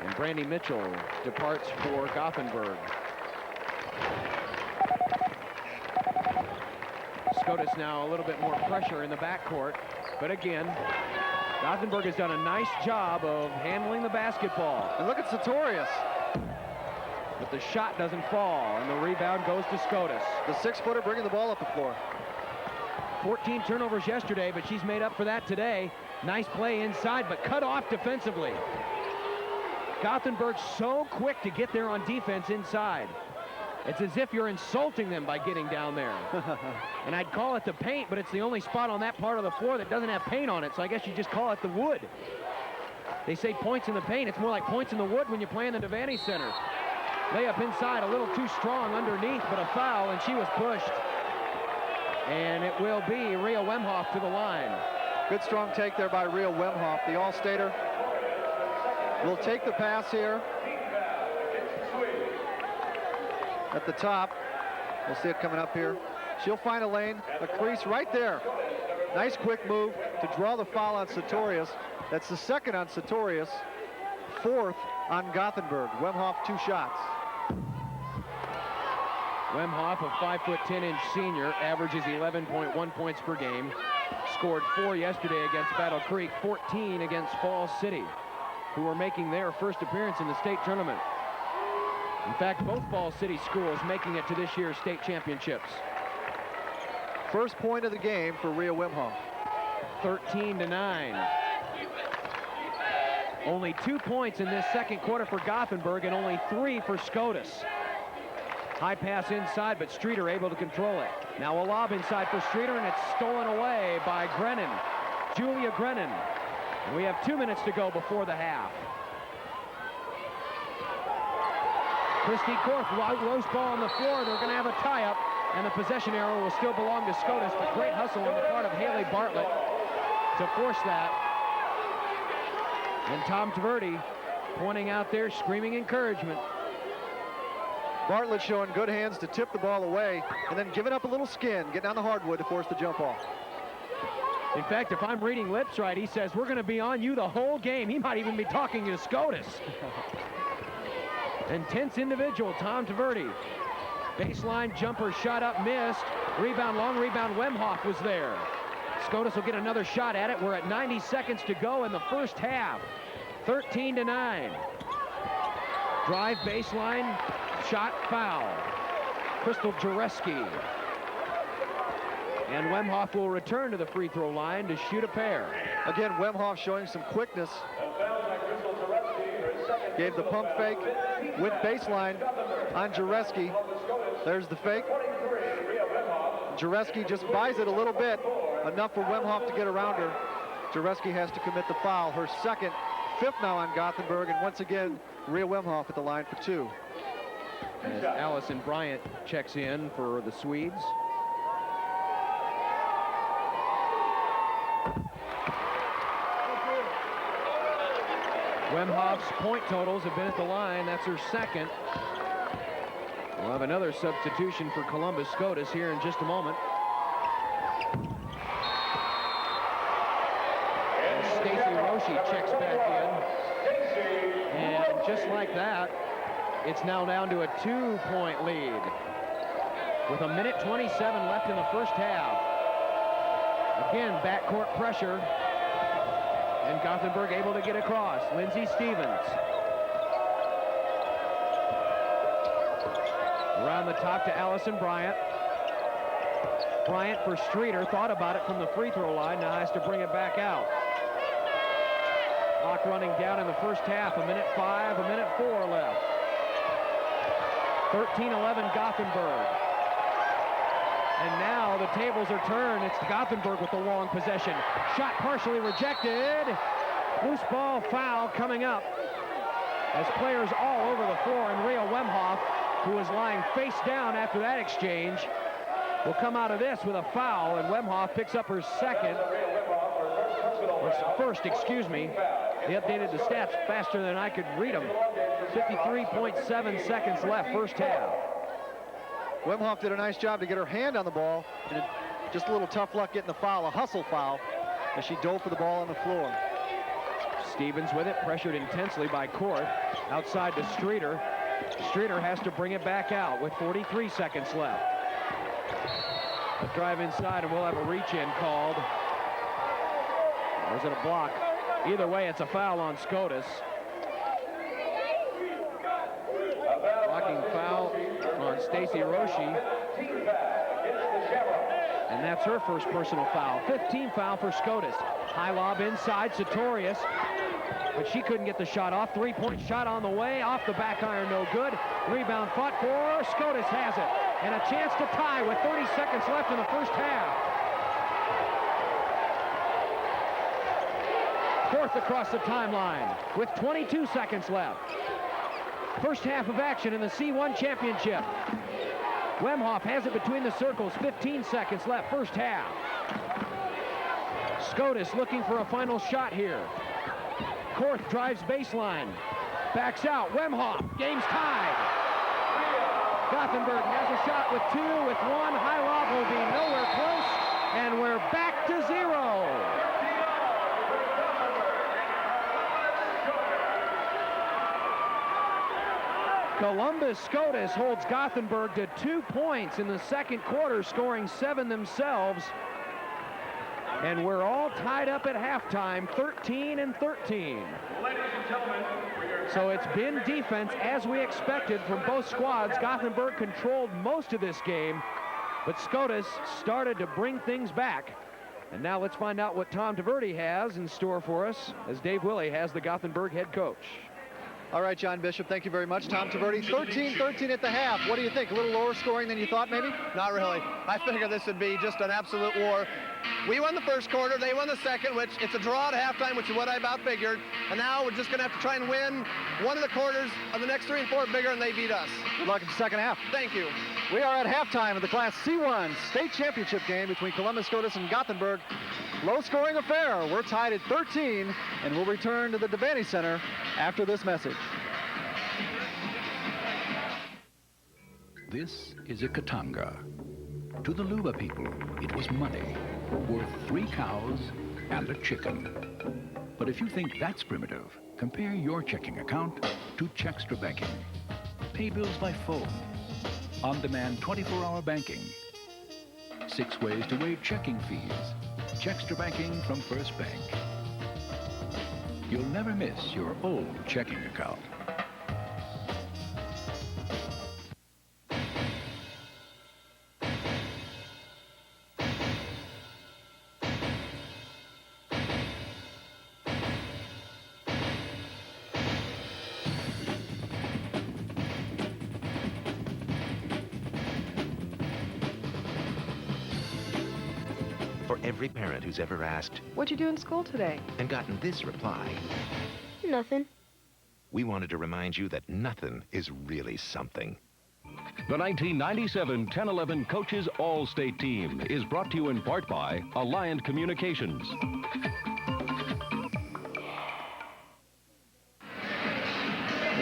And Brandy Mitchell departs for Gothenburg. Scotus now a little bit more pressure in the backcourt. But again, Gothenburg has done a nice job of handling the basketball. And look at Sartorius. But the shot doesn't fall, and the rebound goes to Scotus. The 6-footer bringing the ball up the floor. 14 turnovers yesterday, but she's made up for that today. Nice play inside, but cut off defensively. Gothenburg's so quick to get there on defense inside. It's as if you're insulting them by getting down there. And I'd call it the paint, but it's the only spot on that part of the floor that doesn't have paint on it, so I guess you just call it the wood. They say points in the paint. It's more like points in the wood when you play in the Devaney Center. Layup inside, a little too strong underneath, but a foul, and she was pushed. And it will be Rhea Wemhoff to the line. Good strong take there by Rhea Wemhoff, the All-Stater. Will take the pass here. At the top, we'll see it coming up here. She'll find a lane, a crease right there. Nice quick move to draw the foul on Sartorius. That's the second on Sartorius, 4th on Gothenburg. Wemhoff 2 shots. Wemhoff, a 5'10" senior, averages 11.1 points per game. Scored 4 yesterday against Battle Creek, 14 against Falls City, who are making their first appearance in the state tournament. In fact, both Falls City schools making it to this year's state championships. First point of the game for Rhea Wemhoff. 13-9. Only 2 points in this second quarter for Gothenburg and only 3 for SCOTUS. High pass inside, but Streeter able to control it. Now a lob inside for Streeter, and it's stolen away by Grennan. Julia Grennan. And we have 2 minutes to go before the half. Christy Korth, loose ball on the floor. They're going to have a tie-up, and the possession arrow will still belong to SCOTUS, but great hustle on the part of Haley Bartlett to force that. And Tom Taverdi pointing out there, screaming encouragement. Bartlett showing good hands to tip the ball away, and then giving up a little skin, getting on the hardwood to force the jump off. In fact, if I'm reading lips right, he says, we're going to be on you the whole game. He might even be talking to SCOTUS. Intense individual, Tom Taverdi. Baseline jumper shot up, missed. Rebound, long rebound, Wemhoff was there. SCOTUS will get another shot at it. We're at 90 seconds to go in the first half. 13-9. Drive, baseline, shot, foul. Crystal Jareski. And Wemhoff will return to the free throw line to shoot a pair. Again, Wemhoff showing some quickness. Gave the pump fake with baseline on Jareski. There's the fake. Jareski just buys it a little bit, enough for Wemhoff to get around her. Jareski has to commit the foul. Her second, 5th now on Gothenburg, and once again, Rhea Wemhoff at the line for 2. As Allison Bryant checks in for the Swedes. Wemhoff's point totals have been at the line. That's her second. We'll have another substitution for Columbus SCOTUS here in just a moment. Stacy Roshi checks back in. And just like that, it's now down to a 2-point lead. With 1:27 left in the first half. Again, backcourt pressure. And Gothenburg able to get across. Lindsay Stevens. Around the top to Allison Bryant. Bryant for Streeter. Thought about it from the free throw line. Now has to bring it back out. Clock running down in the first half. 1:05, 1:04 left. 13-11 Gothenburg. And now the tables are turned. It's Gothenburg with the long possession. Shot partially rejected. Loose ball foul coming up. As players all over the floor, and Rhea Wemhoff, who was lying face down after that exchange, will come out of this with a foul, and Wemhoff picks up her second. Or first, excuse me. They updated the stats faster than I could read them. 53.7 seconds left, first half. Wemhoff did a nice job to get her hand on the ball, and just a little tough luck getting the foul, a hustle foul, as she dove for the ball on the floor. Stevens with it, pressured intensely by Korth. Outside to Streeter. Streeter has to bring it back out with 43 seconds left. A drive inside, and we'll have a reach-in called. Or is it a block? Either way, it's a foul on SCOTUS. Blocking foul on Stacy Roshi. And that's her first personal foul. 15 foul for SCOTUS. High lob inside, Sartorius. But she couldn't get the shot off. 3-point shot on the way. Off the back iron, no good. Rebound fought for. SCOTUS has it. And a chance to tie with 30 seconds left in the first half. Korth across the timeline with 22 seconds left. First half of action in the C1 championship. Wemhoff has it between the circles. 15 seconds left, first half. SCOTUS looking for a final shot here. Korth drives baseline. Backs out. Wemhoff. Game's tied. Gothenburg has a shot with 2, with 1. High lob will be nowhere close. And we're back to 0. Columbus SCOTUS holds Gothenburg to 2 points in the second quarter, scoring 7 themselves. And we're all tied up at halftime, 13-13. So it's been defense as we expected from both squads. Gothenburg controlled most of this game, but SCOTUS started to bring things back And now let's find out what Tom Taverdi has in store for us as Dave Willey has the Gothenburg head coach. All right, John Bishop, thank you very much. Tom Taverdi, 13-13 at the half. What do you think? A little lower scoring than you thought, maybe? Not really. I figured this would be just an absolute war. We won the first quarter, they won the second, which it's a draw at halftime, which is what I about figured. And now we're just going to have to try and win one of the quarters of the next 3 and 4 bigger, and they beat us. Good luck in the second half. Thank you. We are at halftime of the Class C1 state championship game between Columbus SCOTUS and Gothenburg. Low-scoring affair. We're tied at 13, and we'll return to the Devaney Center after this message. This is a Katanga. To the Luba people, it was money, worth 3 cows and a chicken. But if you think that's primitive, compare your checking account to Checkstra Banking. Pay bills by phone. On-demand 24-hour banking. 6 ways to waive checking fees. Checkstra Banking from First Bank. You'll never miss your old checking account. For every parent who's ever asked, What'd you do in school today? and gotten this reply, Nothing. we wanted to remind you that nothing is really something. The 1997 10-11 Coaches All-State Team is brought to you in part by Alliant Communications.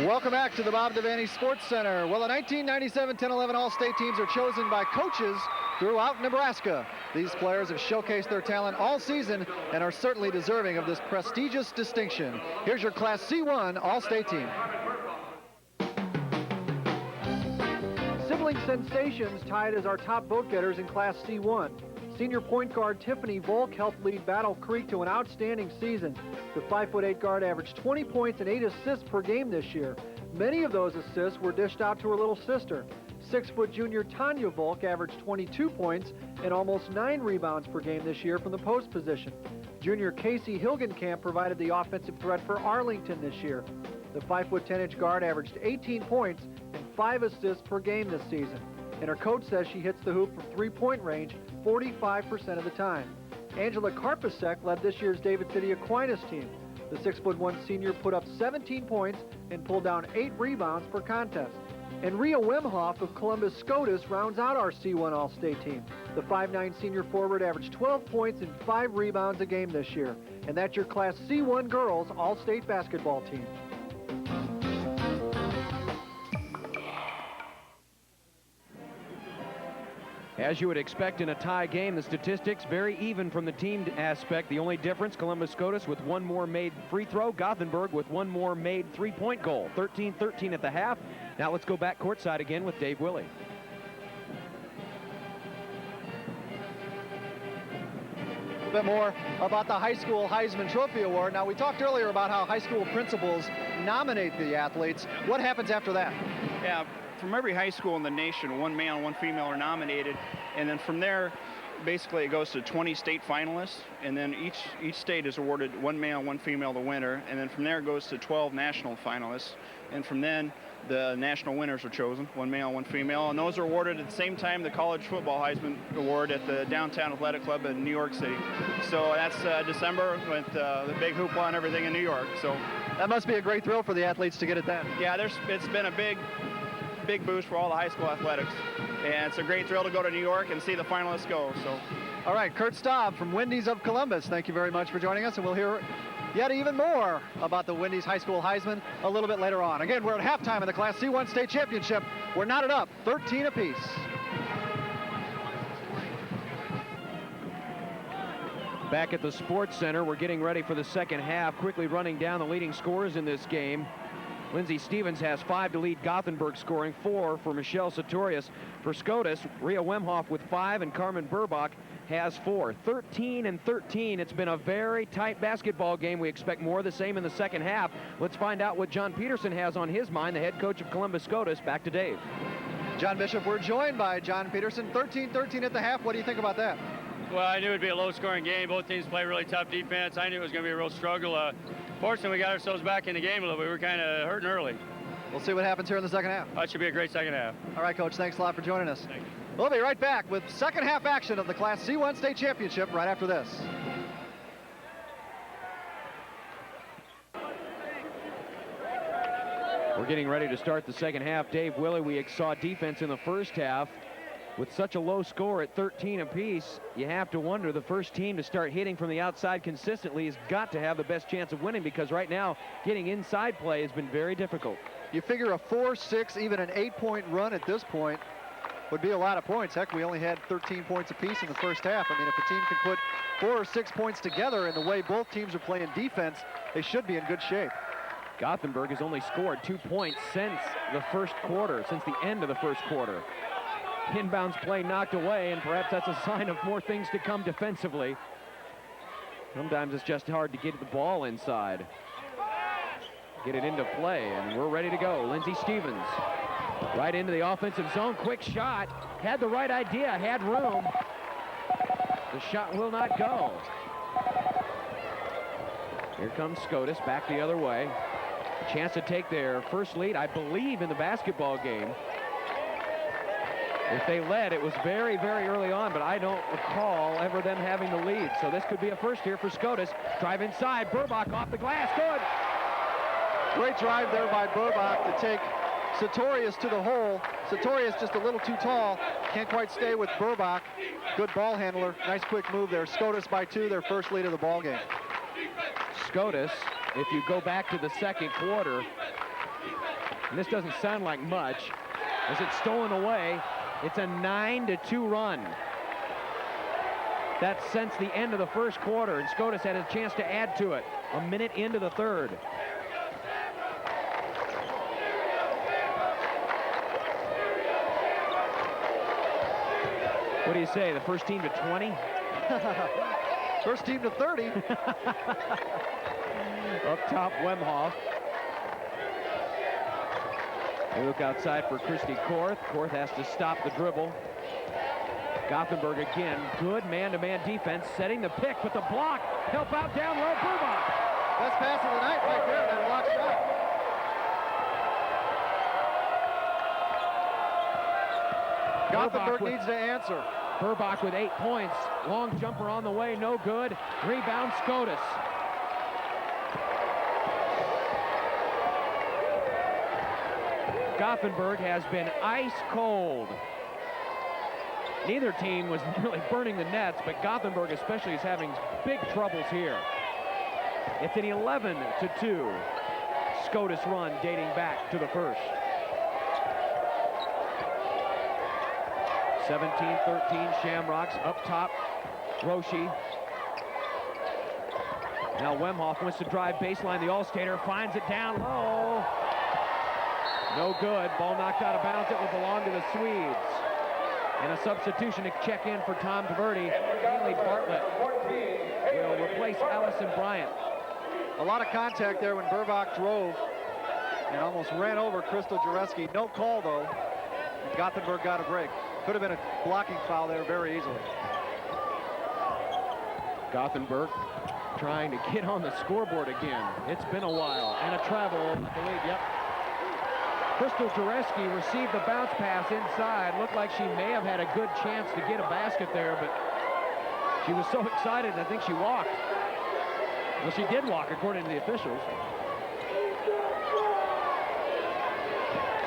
Welcome back to the Bob Devaney Sports Center. Well, the 1997 10-11 All-State teams are chosen by coaches throughout Nebraska. These players have showcased their talent all season and are certainly deserving of this prestigious distinction. Here's your Class C1 All-State team. Sibling Sensations tied as our top vote getters in Class C1. Senior point guard Tiffany Volk helped lead Battle Creek to an outstanding season. The 5'8" guard averaged 20 points and 8 assists per game this year. Many of those assists were dished out to her little sister. 6' junior Tanya Volk averaged 22 points and almost 9 rebounds per game this year from the post position. Junior Casey Hilgenkamp provided the offensive threat for Arlington this year. The 5'10" guard averaged 18 points and 5 assists per game this season. And her coach says she hits the hoop from three-point range 45% of the time. Angela Karpasek led this year's David City Aquinas team. The 6'1" senior put up 17 points and pulled down 8 rebounds per contest. And Rhea Wemhoff of Columbus SCOTUS rounds out our C1 All-State team. The 5'9" senior forward averaged 12 points and 5 rebounds a game this year. And that's your Class C1 girls All-State basketball team. As you would expect in a tie game, the statistics very even from the team aspect. The only difference, Columbus SCOTUS with 1 more made free throw, Gothenburg with 1 more made three-point goal. 13-13 at the half. Now let's go back courtside again with Dave Willey. A little bit more about the High School Heisman Trophy Award. Now, we talked earlier about how high school principals nominate the athletes. What happens after that? Yeah, from every high school in the nation, 1 male and 1 female are nominated, and then from there, basically it goes to 20 state finalists, and then each state is awarded 1 male, 1 female, the winner, and then from there it goes to 12 national finalists, and from then the national winners are chosen, 1 male, 1 female, and those are awarded at the same time the College Football Heisman Award at the Downtown Athletic Club in New York City. So that's December with the big hoopla and everything in New York. So that must be a great thrill for the athletes to get it then. Yeah, it's been a big boost for all the high school athletics, and it's a great thrill to go to New York and see the finalists go. So, all right, Kurt Staub from Wendy's of Columbus, thank you very much for joining us, and we'll hear yet even more about the Wendy's High School Heisman a little bit later on. Again, we're at halftime of the Class C1 State Championship. We're knotted up 13 apiece. Back at the Sports Center, we're getting ready for the second half. Quickly running down the leading scorers in this game. Lindsey Stevens has 5 to lead Gothenburg, scoring 4 for Michelle Sartorius. For SCOTUS, Rhea Wemhoff with 5 and Carmen Burbach has 4. 13-13. It's been a very tight basketball game. We expect more of the same in the second half. Let's find out what John Peterson has on his mind, the head coach of Columbus SCOTUS. Back to Dave. John Bishop, we're joined by John Peterson. 13-13 at the half. What do you think about that? Well, I knew it would be a low-scoring game. Both teams play really tough defense. I knew it was going to be a real struggle. Fortunately, we got ourselves back in the game a little bit. We were kind of hurting early. We'll see what happens here in the second half. That should be a great second half. All right, Coach, thanks a lot for joining us. Thank you. We'll be right back with second half action of the Class C1 State Championship right after this. We're getting ready to start the second half. Dave Willie, we saw defense in the first half. With such a low score at 13 apiece, you have to wonder the first team to start hitting from the outside consistently has got to have the best chance of winning, because right now getting inside play has been very difficult. You figure a 4-6, even an 8-point run at this point would be a lot of points. Heck, we only had 13 points apiece in the first half. I mean, if a team can put 4 or 6 points together in the way both teams are playing defense, they should be in good shape. Gothenburg has only scored 2 points since the first quarter, since the end of the first quarter. Inbounds play knocked away, and perhaps that's a sign of more things to come defensively. Sometimes it's just hard to get the ball inside. Get it into play, and we're ready to go. Lindsey Stevens right into the offensive zone. Quick shot. Had the right idea, had room. The shot will not go. Here comes Scotus back the other way. Chance to take their first lead, I believe, in the basketball game. If they led, it was very, very early on, but I don't recall ever them having the lead. So this could be a first here for Scotus. Drive inside, Burbach off the glass, good. Great drive there by Burbach to take Sartorius to the hole. Sartorius just a little too tall, can't quite stay with Burbach. Good ball handler, nice quick move there. Scotus by 2, their first lead of the ball game. Scotus, if you go back to the second quarter, and this doesn't sound like much, as it's stolen away, it's a 9-2 run. That's since the end of the first quarter, and Scotus had a chance to add to it a minute into the third. What do you say, the first team to 20? First team to 30. Up top, Wemhoff. They look outside for Christy Korth. Korth has to stop the dribble. Gothenburg again, good man-to-man defense, setting the pick, but the block, help out down low, Burbach. Best pass of the night right there, that block shot. Gothenburg needs to answer. Burbach with 8 points. Long jumper on the way, no good. Rebound, Scotus. Gothenburg has been ice cold. Neither team was really burning the nets, but Gothenburg especially is having big troubles here. It's an 11-2 Scotus run dating back to the first. 17-13 Shamrocks. Up top, Roshi. Now Wemhoff wants to drive baseline. The All-Stater finds it down low. No good. Ball knocked out of bounds. It will belong to the Swedes. And a substitution to check in for Tom Taverdi. Haley Bartlett will replace Allison Bryant. A lot of contact there when Burbach drove and almost ran over Crystal Jareski. No call, though. And Gothenburg got a break. Could have been a blocking foul there very easily. Gothenburg trying to get on the scoreboard again. It's been a while. And a travel, I believe, yep. Crystal Jareski received the bounce pass inside. Looked like she may have had a good chance to get a basket there, but she was so excited, I think she walked. Well, she did walk, according to the officials.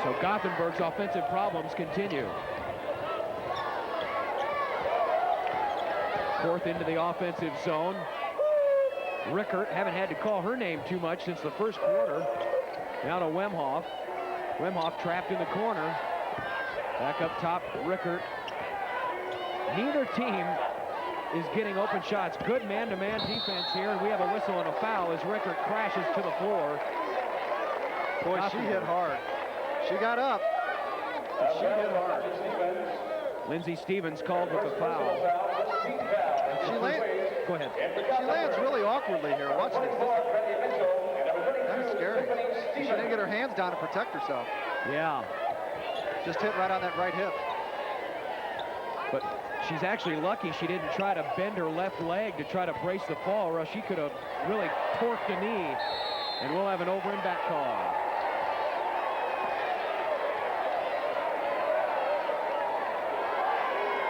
So Gothenburg's offensive problems continue. Korth into the offensive zone. Rickert, haven't had to call her name too much since the first quarter. Now to Wemhoff. Wemhoff trapped in the corner. Back up top, Rickert. Neither team is getting open shots. Good man-to-man defense here, and we have a whistle and a foul as Rickert crashes to the floor. Boy, she hit hard. She got up, but she hit hard. Lindsey Stevens called with the foul. Go ahead. She lands really awkwardly here. Watch this. Kind of scary. She didn't get her hands down to protect herself. Yeah. Just hit right on that right hip. But she's actually lucky she didn't try to bend her left leg to try to brace the fall, or else she could have really torqued a knee. And we'll have an over and back call.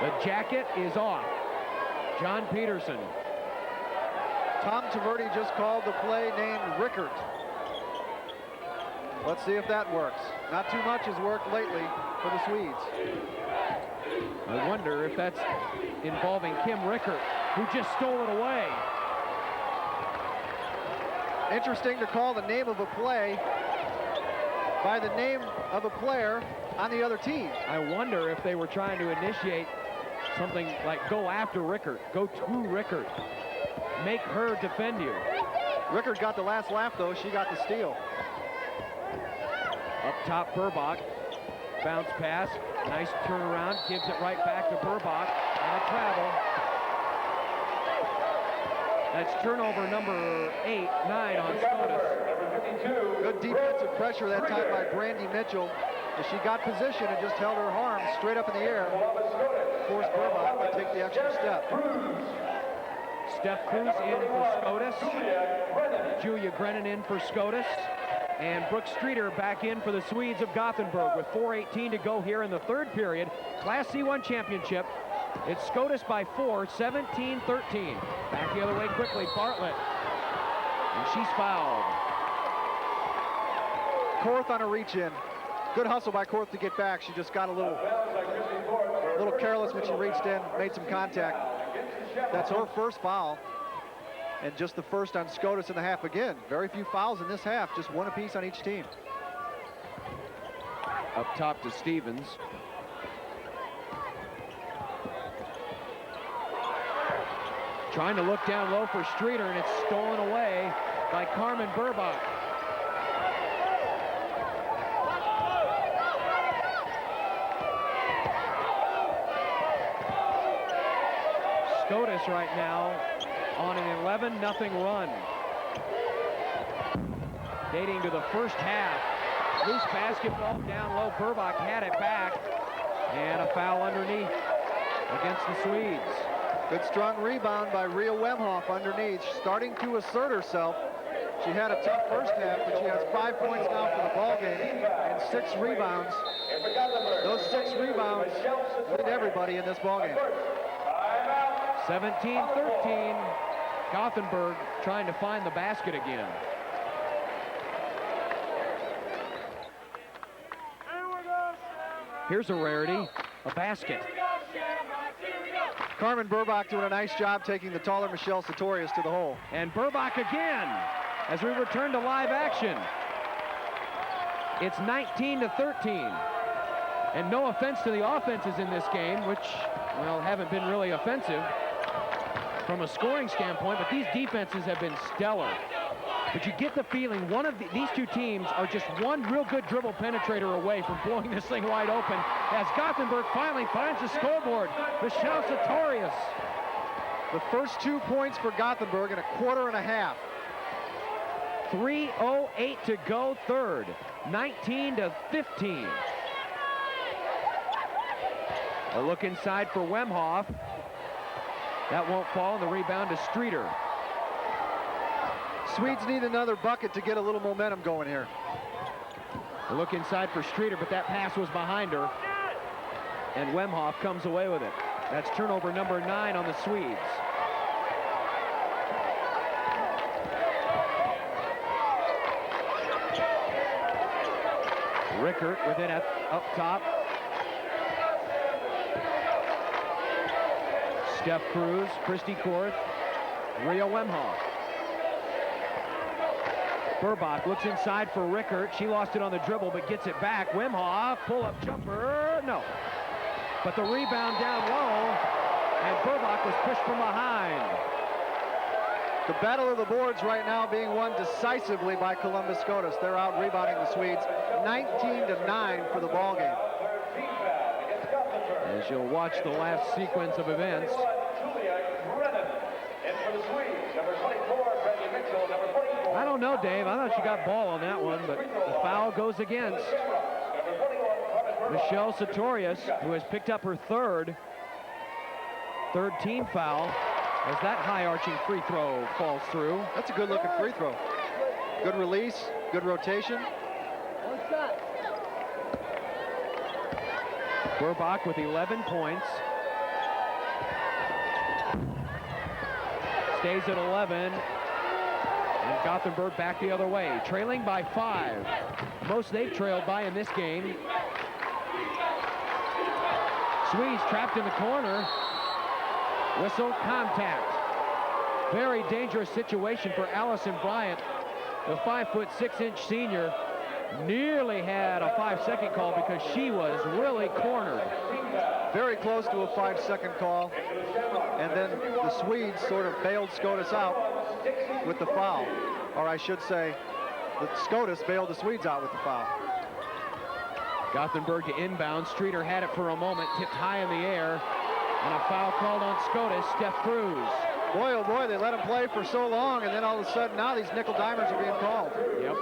The jacket is off. John Peterson. Tom Taverdi just called the play named Rickert. Let's see if that works. Not too much has worked lately for the Swedes. I wonder if that's involving Kim Rickert, who just stole it away. Interesting to call the name of a play by the name of a player on the other team. I wonder if they were trying to initiate something like go after Rickert, go to Rickert, make her defend you. Rickert got the last laugh, though. She got the steal. Up top, Burbach. Bounce pass. Nice turnaround. Gives it right back to Burbach. And a travel. That's turnover number 9 on Scotus. Good defensive pressure that time by Brandy Mitchell. As she got position and just held her arms straight up in the air. Forced Burbach to take the extra step. Steph Cruz in for Scotus. Julia Brennan in for Scotus. And Brooke Streeter back in for the Swedes of Gothenburg with 4:18 to go here in the third period. Class C1 championship. It's Scotus by 4, 17-13. Back the other way quickly, Bartlett. And she's fouled. Korth on a reach in. Good hustle by Korth to get back. She just got a little careless when she reached in, made some contact. That's her first foul. And just the first on Scotus in the half again. Very few fouls in this half, just one apiece on each team. Up top to Stevens. Trying to look down low for Streeter, and it's stolen away by Carmen Burbach. Scotus right now on an 11-0 run. Dating to the first half. Loose basketball down low. Burbach had it back. And a foul underneath against the Swedes. Good strong rebound by Rhea Wemhoff underneath. Starting to assert herself. She had a tough first half, but she has 5 points now for the ball game and 6 rebounds. Those 6 rebounds lead everybody in this ball game. 17-13. Gothenburg trying to find the basket again. Here's a rarity, a basket. Carmen Burbach doing a nice job taking the taller Michelle Sartorius to the hole. And Burbach again as we return to live action. It's 19-13. And no offense to the offenses in this game, which, well, haven't been really offensive from a scoring standpoint, but these defenses have been stellar. But you get the feeling these two teams are just one real good dribble penetrator away from blowing this thing wide open as Gothenburg finally finds the scoreboard. Michelle Sartorius. The first 2 points for Gothenburg in a quarter and a half. 3:08 to go third. 19-15. A look inside for Wemhoff. That won't fall, and the rebound to Streeter. Swedes need another bucket to get a little momentum going here. A look inside for Streeter, but that pass was behind her. And Wemhoff comes away with it. That's turnover number 9 on the Swedes. Rickert with it up top. Steph Cruz, Christy Korth, Rhea Wemhoff. Burbach looks inside for Rickert. She lost it on the dribble, but gets it back. Wemhoff, pull-up jumper, no. But the rebound down low, and Burbach was pushed from behind. The battle of the boards right now being won decisively by Columbus Scotus. They're out rebounding the Swedes, 19-9 for the ball game. As you'll watch the last sequence of events. I don't know, Dave. I thought she got ball on that one, but the foul goes against Michelle Sartorius, who has picked up her third. Third team foul as that high-arching free throw falls through. That's a good-looking free throw. Good release, good rotation. Burbach with 11 points. Stays at 11. And Gothenburg back the other way, trailing by 5. Most they've trailed by in this game. Swedes trapped in the corner. Whistle, contact. Very dangerous situation for Allison Bryant. The 5'6" senior nearly had a 5-second call because she was really cornered. Very close to a 5-second call. And then the Swedes sort of bailed SCOTUS out with the foul. Or I should say, the SCOTUS bailed the Swedes out with the foul. Gothenburg to inbound. Streeter had it for a moment, tipped high in the air. And a foul called on SCOTUS, Steph Cruz. Boy, oh boy, they let him play for so long, and then all of a sudden now these nickel dimers are being called. Yep.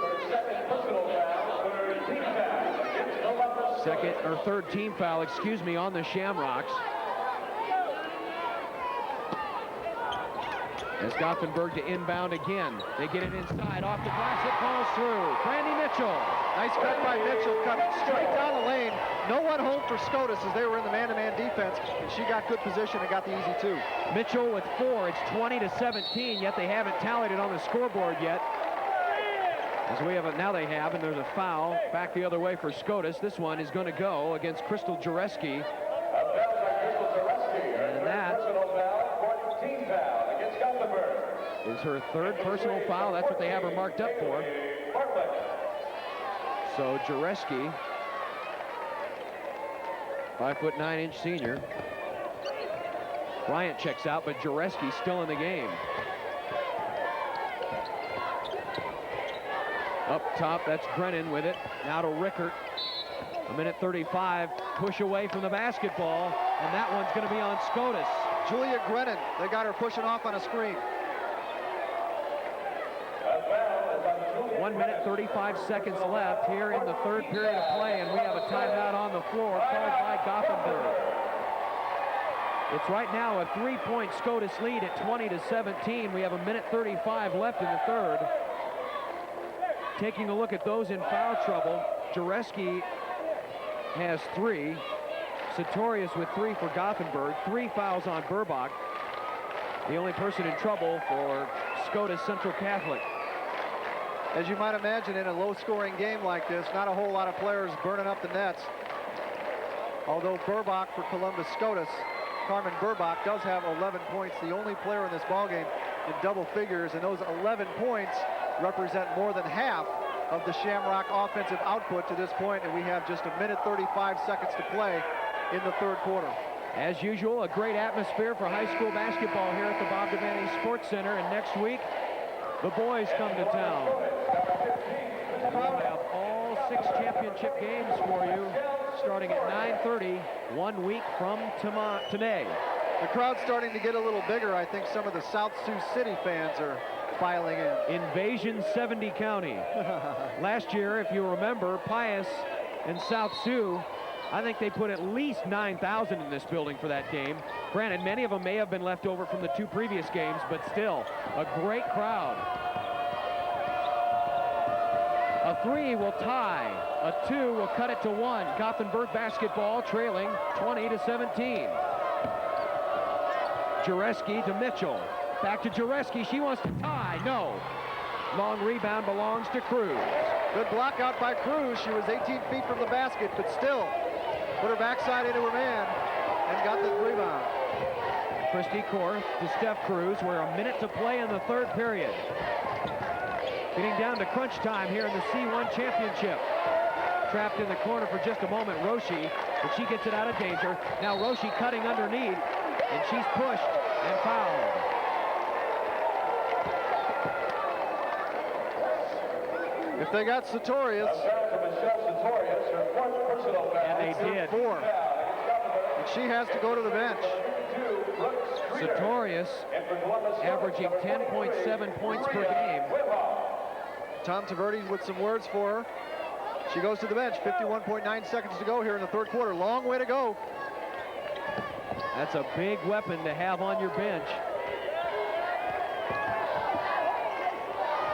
Second or third team foul, excuse me, on the Shamrocks. As Gothenburg to inbound again. They get it inside, off the glass, it falls through. Brandy Mitchell. Nice cut by Mitchell, cut straight down the lane. No one home for SCOTUS as they were in the man-to-man defense, and she got good position and got the easy 2. Mitchell with 4, it's 20-17, yet they haven't tallied it on the scoreboard yet. As we have it, now they have, and there's a foul back the other way for SCOTUS. This one is going to go against Crystal Jareski. And that is her third personal foul. That's what they have her marked up for. So Jareski, 5'9" senior. Bryant checks out, but Jareski still in the game. Up top, that's Brennan with it. Now to Rickert. 1:35, push away from the basketball, and that one's going to be on SCOTUS. Julia Grennan, they got her pushing off on a screen. 1:35 left here in the third period of play, and we have a timeout on the floor called by Gothenburg. It's right now a 3-point SCOTUS lead at 20-17. We have 1:35 left in the third. Taking a look at those in foul trouble, Jareski has 3. Sartorius with 3 for Gothenburg. 3 fouls on Burbach. The only person in trouble for SCOTUS Central Catholic. As you might imagine, in a low-scoring game like this, not a whole lot of players burning up the nets. Although Burbach for Columbus SCOTUS, Carmen Burbach does have 11 points, the only player in this ballgame in double figures, and those 11 points represent more than half of the Shamrock offensive output to this point, and we have just 1:35 to play in the third quarter. As usual, a great atmosphere for high school basketball here at the Bob Devaney Sports Center, and next week, the boys come to town. We'll have all 6 championship games for you starting at 9:30, 1 week from today. The crowd's starting to get a little bigger. I think some of the South Sioux City fans are filing in. Invasion 70 County. Last year, if you remember, Pius and South Sioux, I think they put at least 9,000 in this building for that game. Granted, many of them may have been left over from the 2 previous games, but still, a great crowd. A 3 will tie. A 2 will cut it to 1. Gothenburg basketball trailing 20-17. Jareski to Mitchell. Back to Jareski. She wants to tie. No. Long rebound belongs to Cruz. Good block out by Cruz. She was 18 feet from the basket, but still put her backside into her man and got the rebound. Christy Korth to Steph Cruz. We're a minute to play in the third period. Getting down to crunch time here in the C1 championship. Trapped in the corner for just a moment, Roshi, but she gets it out of danger. Now Roshi cutting underneath, and she's pushed and fouled. If they got Sartorius, and they did. 4. And she has to go to the bench. Sartorius averaging 10.7 points per game. Tom Taverdi with some words for her. She goes to the bench. 51.9 seconds to go here in the third quarter. Long way to go. That's a big weapon to have on your bench.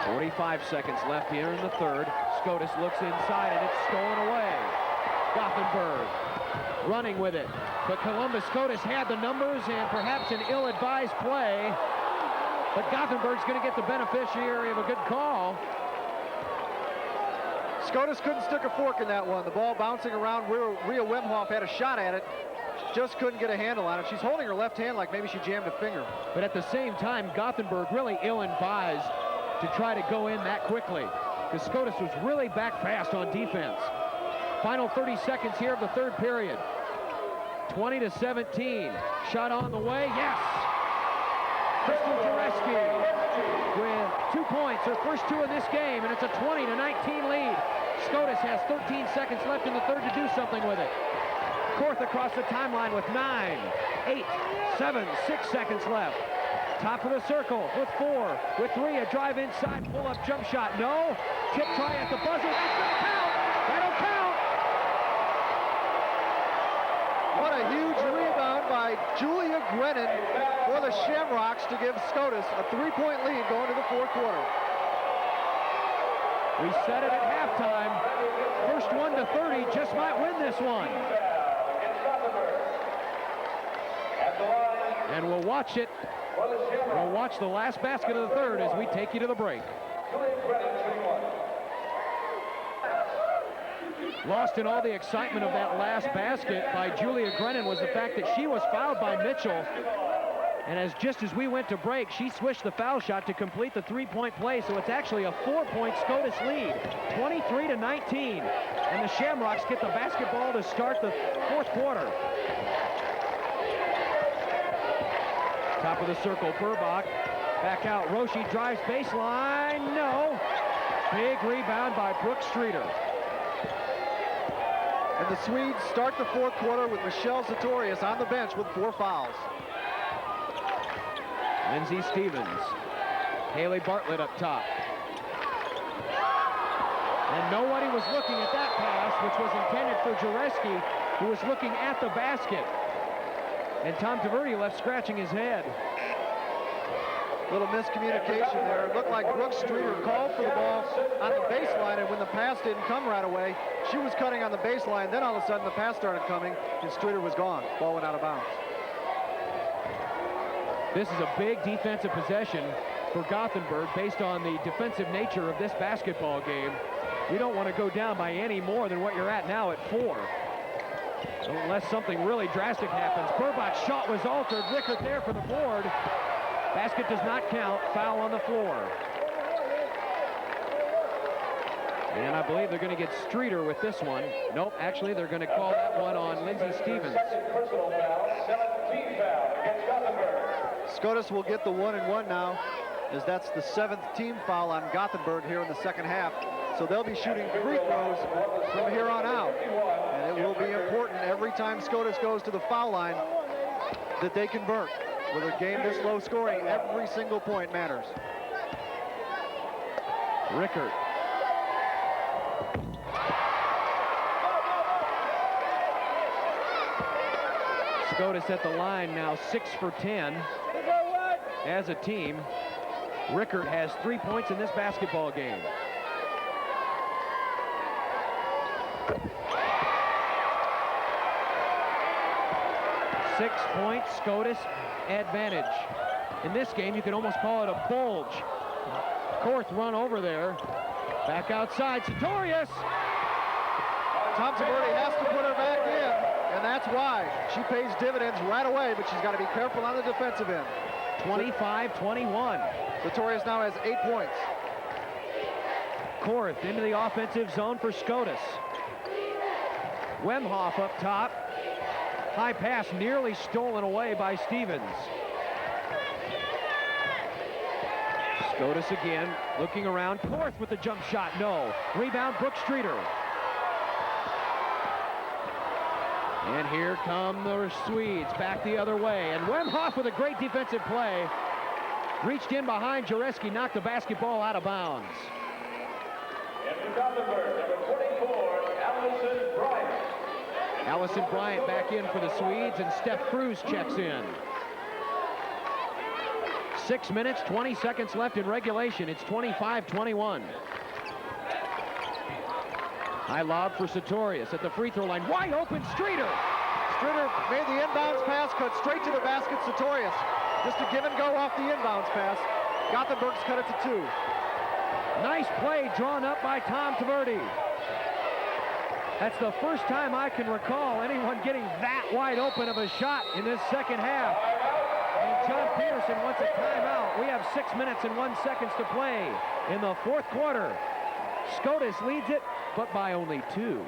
45 seconds left here in the third. Scotus looks inside, and it's stolen away. Gothenburg running with it. But Columbus Scotus had the numbers and perhaps an ill-advised play. But Gothenburg's going to get the beneficiary of a good call. Scotus couldn't stick a fork in that one. The ball bouncing around. Rhea Wemhoff had a shot at it. Just couldn't get a handle on it. She's holding her left hand like maybe she jammed a finger. But at the same time, Gothenburg really ill-advised to try to go in that quickly, because Scotus was really back fast on defense. Final 30 seconds here of the third period. 20-17. Shot on the way. Yes! Crystal Jareski with 2 points, her first 2 in this game, and it's a 20-19 lead. Scotus has 13 seconds left in the third to do something with it. Korth across the timeline with 9, 8, 7, 6 seconds left. Top of the circle with 4, with 3, a drive inside, pull-up jump shot. No. Tip try at the buzzer. That's gonna count. That'll count. What a huge rebound by Julia Grennan for the Shamrocks to give Scotus a 3-point lead going to the fourth quarter. We said it at halftime. First one to 30 just might win this one. And we'll watch it. We'll watch the last basket of the third as we take you to the break. Lost in all the excitement of that last basket by Julia Grennan was the fact that she was fouled by Mitchell. And just as we went to break, she switched the foul shot to complete the 3-point play. So it's actually a 4-point Scotus lead, 23-19. And the Shamrocks get the basketball to start the fourth quarter. Top of the circle, Burbach. Back out, Roshi drives baseline, no. Big rebound by Brooke Streeter. And the Swedes start the fourth quarter with Michelle Sartorius on the bench with 4 fouls. Lindsey Stevens. Haley Bartlett up top. And nobody was looking at that pass, which was intended for Jareski, who was looking at the basket. And Tom Taverdi left scratching his head. Little miscommunication there. It looked like Brooke Streeter called for the ball on the baseline, and when the pass didn't come right away, she was cutting on the baseline. Then all of a sudden the pass started coming, and Streeter was gone. Ball went out of bounds. This is a big defensive possession for Gothenburg based on the defensive nature of this basketball game. You don't want to go down by any more than what you're at now at 4. Unless something really drastic happens. Burbach's shot was altered. Rickert there for the board. Basket does not count. Foul on the floor. And I believe they're going to get Streeter with this one. Nope, actually they're going to call that one on Lindsey Stevens. Scotus will get the 1-and-1 now, as that's the 7th team foul on Gothenburg here in the second half. So they'll be shooting free throws from here on out. And it will be important every time Scotus goes to the foul line that they convert. With a game this low scoring, every single point matters. Rickert. Scotus at the line now 6 for 10 as a team. Rickert has 3 points in this basketball game. Six-point Scotus advantage. In this game, you can almost call it a bulge. Korth run over there. Back outside, Sartorius. Tom Taverdi has to put her back in, and that's why. She pays dividends right away, but she's got to be careful on the defensive end. 25-21. Sartorius now has 8 points. Korth into the offensive zone for Scotus. Wemhoff up top. High pass nearly stolen away by Stevens. Scotus again, looking around. Korth with the jump shot, no. Rebound, Brooke Streeter. And here come the Swedes back the other way. And Wemhoff with a great defensive play. Reached in behind Jareski, knocked the basketball out of bounds. And for Gothenburg, number 44, Allison Bryant. Allison Bryant back in for the Swedes, and Steph Cruz checks in. 6 minutes, 20 seconds left in regulation. It's 25-21. High lob for Sartorius at the free throw line. Wide open, Streeter. Streeter made the inbounds pass, cut straight to the basket. Sartorius just a give and go off the inbounds pass. Gothenburg's cut it to 2. Nice play drawn up by Tom Taverdi. That's the first time I can recall anyone getting that wide open of a shot in this second half. And John Peterson wants a timeout. We have 6 minutes and 1 second to play in the fourth quarter. Scotus leads it, but by only 2.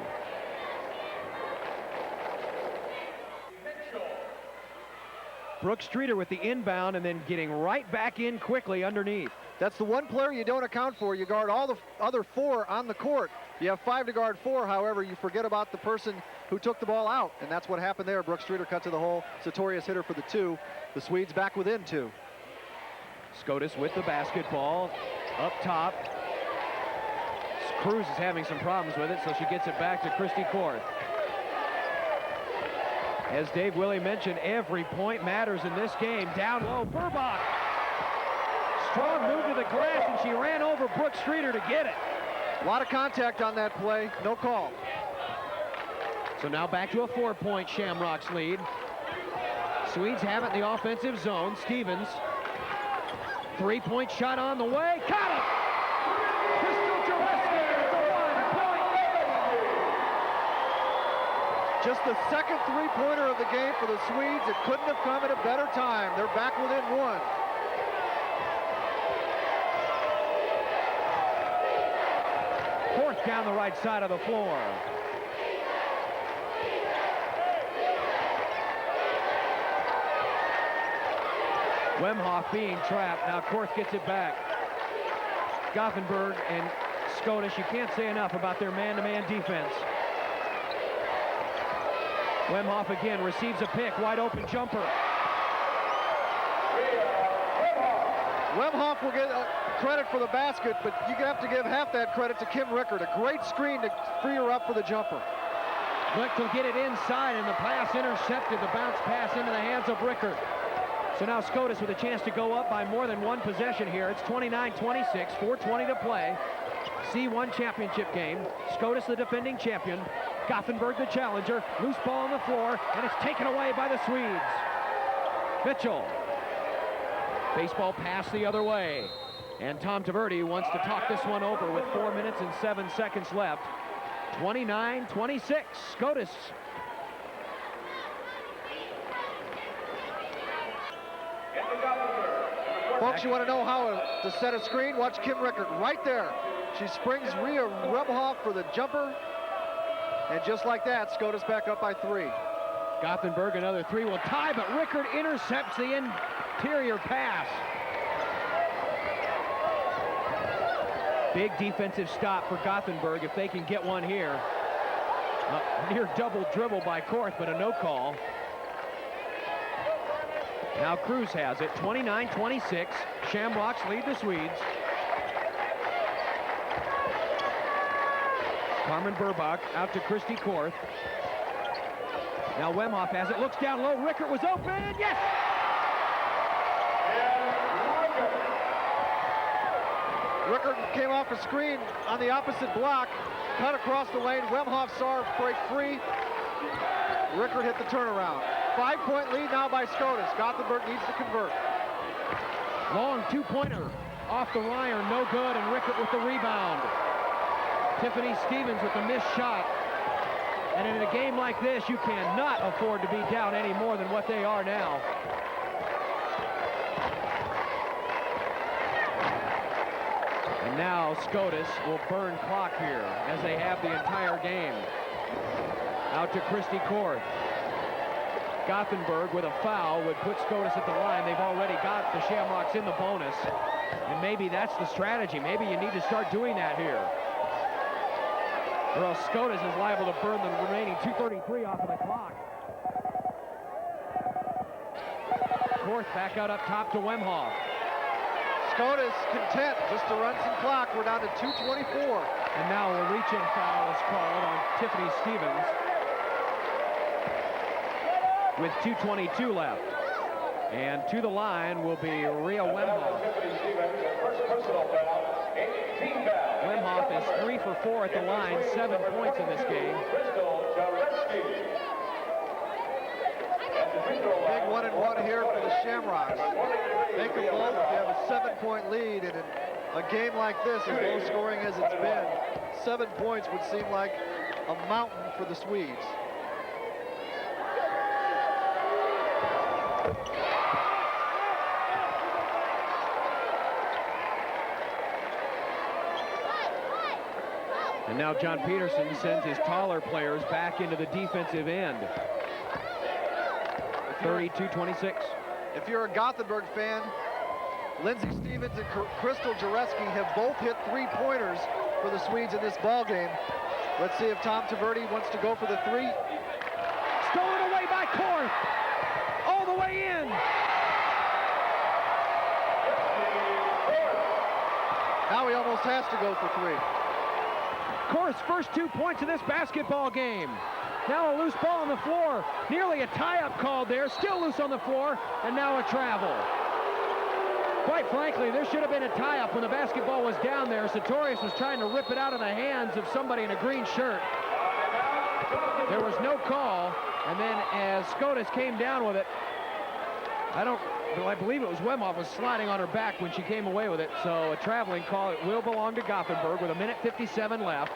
Brooke Streeter with the inbound and then getting right back in quickly underneath. That's the one player you don't account for. You guard all the other 4 on the court. You have 5 to guard 4, however, you forget about the person who took the ball out, and that's what happened there. Brooke Streeter cut to the hole. Sartorius hit her for the 2. The Swedes back within 2. Scotus with the basketball up top. Cruz is having some problems with it, so she gets it back to Christy Korth. As Dave Willie mentioned, every point matters in this game. Down low, Burbach. Strong move to the glass, and she ran over Brooke Streeter to get it. A lot of contact on that play, no call. So now back to a 4-point Shamrocks lead. Swedes have it in the offensive zone. Stevens, 3-point shot on the way, got it! Crystal Gillespie with the 1 point. Just the second 3-pointer of the game for the Swedes. It couldn't have come at a better time. They're back within 1. Korth down the right side of the floor. Wemhoff being trapped. Now Korth gets it back. Gothenburg and Scotus, you can't say enough about their man-to-man defense. Wemhoff again receives a pick, wide open jumper. Wemhoff will get credit for the basket, but you have to give half that credit to Kim Rickard. A great screen to free her up for the jumper. Glick will get it inside, and the pass intercepted. The bounce pass into the hands of Rickard. So now Scotus with a chance to go up by more than 1 possession here. It's 29-26, 4:20 to play. C1 championship game. Scotus the defending champion. Gothenburg the challenger. Loose ball on the floor, and it's taken away by the Swedes. Mitchell. Baseball pass the other way. And Tom Taverdi wants to talk this one over with 4 minutes and 7 seconds left. 29-26, Scotus. Folks, you want to know how to set a screen? Watch Kim Rickard right there. She springs Rhea Wemhoff for the jumper. And just like that, Scotus back up by 3. Gothenburg another 3 will tie, but Rickard intercepts the interior pass. Big defensive stop for Gothenburg if they can get one here. Near double dribble by Korth, but a no call. Now Cruz has it, 29-26. Shamrocks lead the Swedes. Carmen Burbach out to Christy Korth. Now Wemhoff has it, looks down low, Rickard was open, yes! Rickard came off a screen on the opposite block, cut across the lane. Wemhoff saw her break free. Rickard hit the turnaround. 5-point lead now by Scotus. Gothenburg needs to convert. Long 2-pointer off the iron, no good, and Rickard with the rebound. Tiffany Stevens with the missed shot. And in a game like this, you cannot afford to be down any more than what they are now. And now Scotus will burn clock here, as they have the entire game. Out to Christy Korth. Gothenburg with a foul would put Scotus at the line. They've already got the Shamrocks in the bonus. And maybe that's the strategy. Maybe you need to start doing that here. Or else Scotus is liable to burn the remaining 2:33 off of the clock. Korth back out up top to Wemhoff. Scotus content just to run some clock. We're down to 2:24. And now a reach-in foul is called on Tiffany Stevens. with 2:22 left. And to the line will be Rhea Wemhoff. Wemhoff is 3 for 4 at the line, 7 points in this game. Big 1-and-1 here for the Shamrocks. They can both have a 7-point lead, and in a game like this, as low scoring as it's been, 7 points would seem like a mountain for the Swedes. And now John Peterson sends his taller players back into the defensive end. 32-26. If you're a Gothenburg fan, Lindsay Stevens and Crystal Jareski have both hit 3-pointers for the Swedes in this ball game. Let's see if Tom Taverdi wants to go for the 3. Stolen away by Korth. All the way in. Now he almost has to go for 3. Korth's first 2 points of this basketball game. Now a loose ball on the floor. Nearly a tie-up called there. Still loose on the floor. And now a travel. Quite frankly, there should have been a tie-up when the basketball was down there. Sartorius was trying to rip it out of the hands of somebody in a green shirt. There was no call. And then as Scotus came down with it, I believe it was Wemhoff was sliding on her back when she came away with it. So a traveling call. It will belong to Gothenburg with 1:57 left.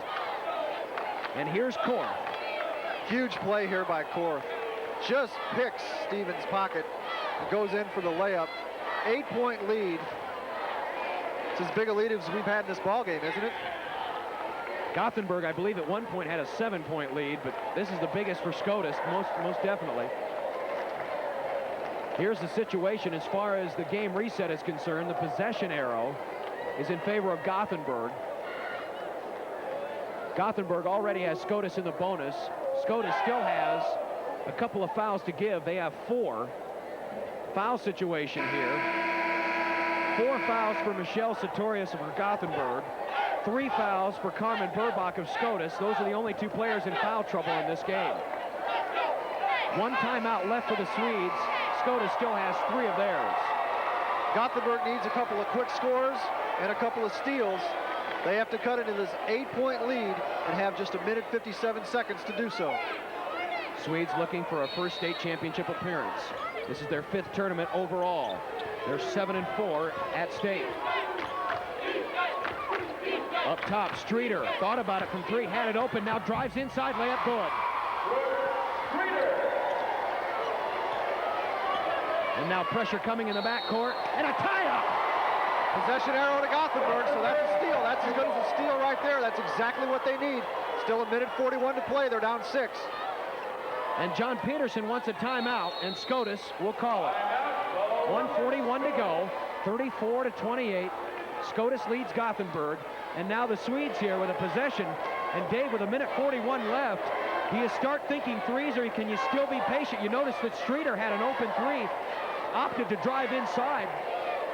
And here's Korth. Huge play here by Korth. Just picks Stevens' pocket and goes in for the layup. 8-point lead. It's as big a lead as we've had in this ball game, isn't it? Gothenburg, I believe, at one point had a 7-point lead, but this is the biggest for Scotus, most definitely. Here's the situation as far as the game reset is concerned. The possession arrow is in favor of Gothenburg. Gothenburg already has Scotus in the bonus. Scotus still has a couple of fouls to give. They have 4. Foul situation here. 4 fouls for Michelle Sartorius for Gothenburg. 3 fouls for Carmen Burbach of Scotus. Those are the only 2 players in foul trouble in this game. 1 timeout left for the Swedes. Scotus still has 3 of theirs. Gothenburg needs a couple of quick scores and a couple of steals. They have to cut into this 8-point lead and have just 1:57 seconds to do so. Swedes looking for a first state championship appearance. This is their 5th tournament overall. They're 7-4 at state. Up top, Streeter thought about it from 3, had it open, now drives inside, layup good. And now pressure coming in the backcourt, and a tie-up. Possession arrow to Gothenburg, so that's a steal. That's as good as a steal right there. That's exactly what they need. Still 1:41 to play. They're down 6. And John Peterson wants a timeout, and Scotus will call it. 1:41 to go, 34-28. Scotus leads Gothenburg, and now the Swedes here with a possession. And Dave, with 1:41 left, do you start thinking threes, or can you still be patient? You notice that Streeter had an open 3, opted to drive inside,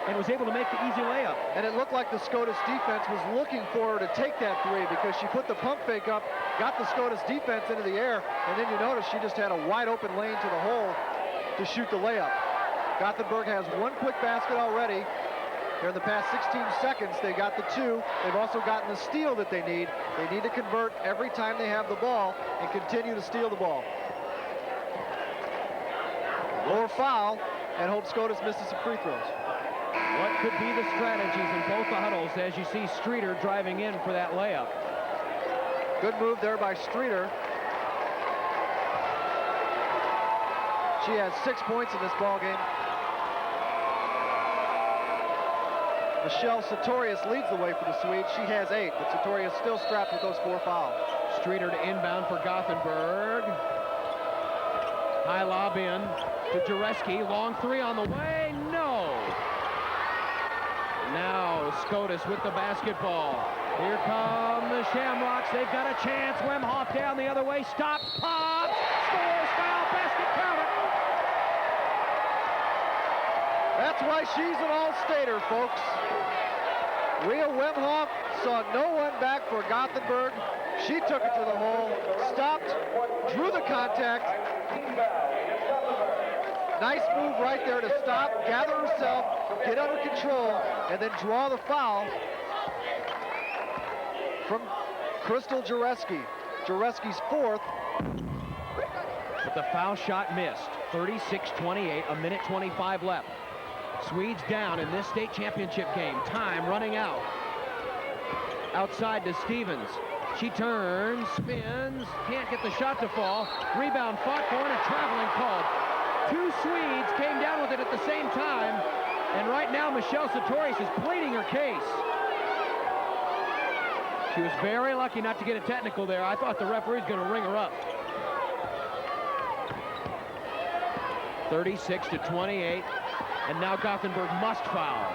and was able to make the easy layup. And it looked like the SCOTUS defense was looking for her to take that 3 because she put the pump fake up, got the SCOTUS defense into the air, and then you notice she just had a wide open lane to the hole to shoot the layup. Gothenburg has 1 quick basket already. Here in the past 16 seconds, they got the 2. They've also gotten the steal that they need. They need to convert every time they have the ball and continue to steal the ball. Lower foul, and hope SCOTUS misses some free throws. What could be the strategies in both the huddles as you see Streeter driving in for that layup? Good move there by Streeter. She has 6 points in this ball game. Michelle Sartorius leads the way for the Swedes. She has 8, but Sartorius still strapped with those 4 fouls. Streeter to inbound for Gothenburg. High lob in to Jareski. Long 3 on the way. No. Now SCOTUS with the basketball. Here come the Shamrocks. They've got a chance. Wemhoff down the other way. Stops, pops, scores, foul, basket, count it. That's why she's an all-stater, folks. Rhea Wemhoff saw no one back for Gothenburg. She took it to the hole, stopped, drew the contact, Nice move right there to stop, gather herself, get under control, and then draw the foul from Crystal Jareski. Jareski's fourth. But the foul shot missed. 36-28, a minute 25 left. Swedes down in this state championship game. Time running out. Outside to Stevens. She turns, spins, can't get the shot to fall. Rebound fought for and a traveling called. Two Swedes came down with it at the same time. And right now, Michelle Sartorius is pleading her case. She was very lucky not to get a technical there. I thought the referee was going to ring her up. 36-28, and now Gothenburg must foul.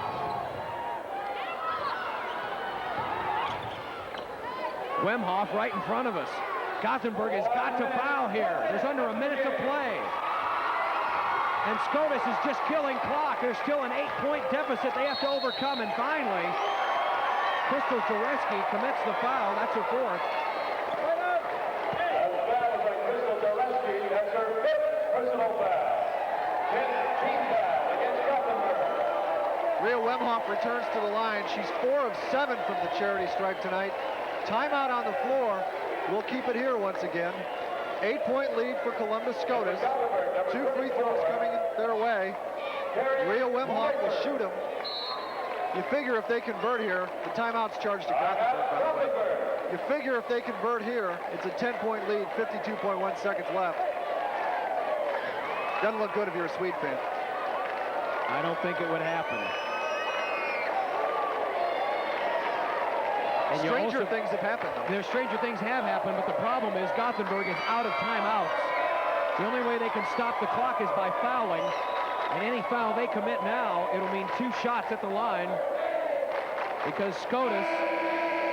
Wemhoff right in front of us. Gothenburg has got to foul here. There's under a minute to play. And Scotus is just killing clock. There's still an 8-point deficit they have to overcome, and finally, Crystal Jareski commits the foul. That's her fourth. Rhea Wemhoff returns to the line. She's 4 of 7 from the charity stripe tonight. Timeout on the floor. We'll keep it here once again. 8-point lead for Columbus Scotus. 2 free throws coming their way. Rhea Wemhoff will shoot them. You figure if they convert here, the timeout's charged to Gothenburg, by the way. You figure if they convert here, it's a 10-point lead, 52.1 seconds left. Doesn't look good if you're a Swede fan. I don't think it would happen. And Stranger things have happened, though. Stranger things have happened, but the problem is Gothenburg is out of timeouts. The only way they can stop the clock is by fouling. And any foul they commit now, it'll mean 2 shots at the line because Scotus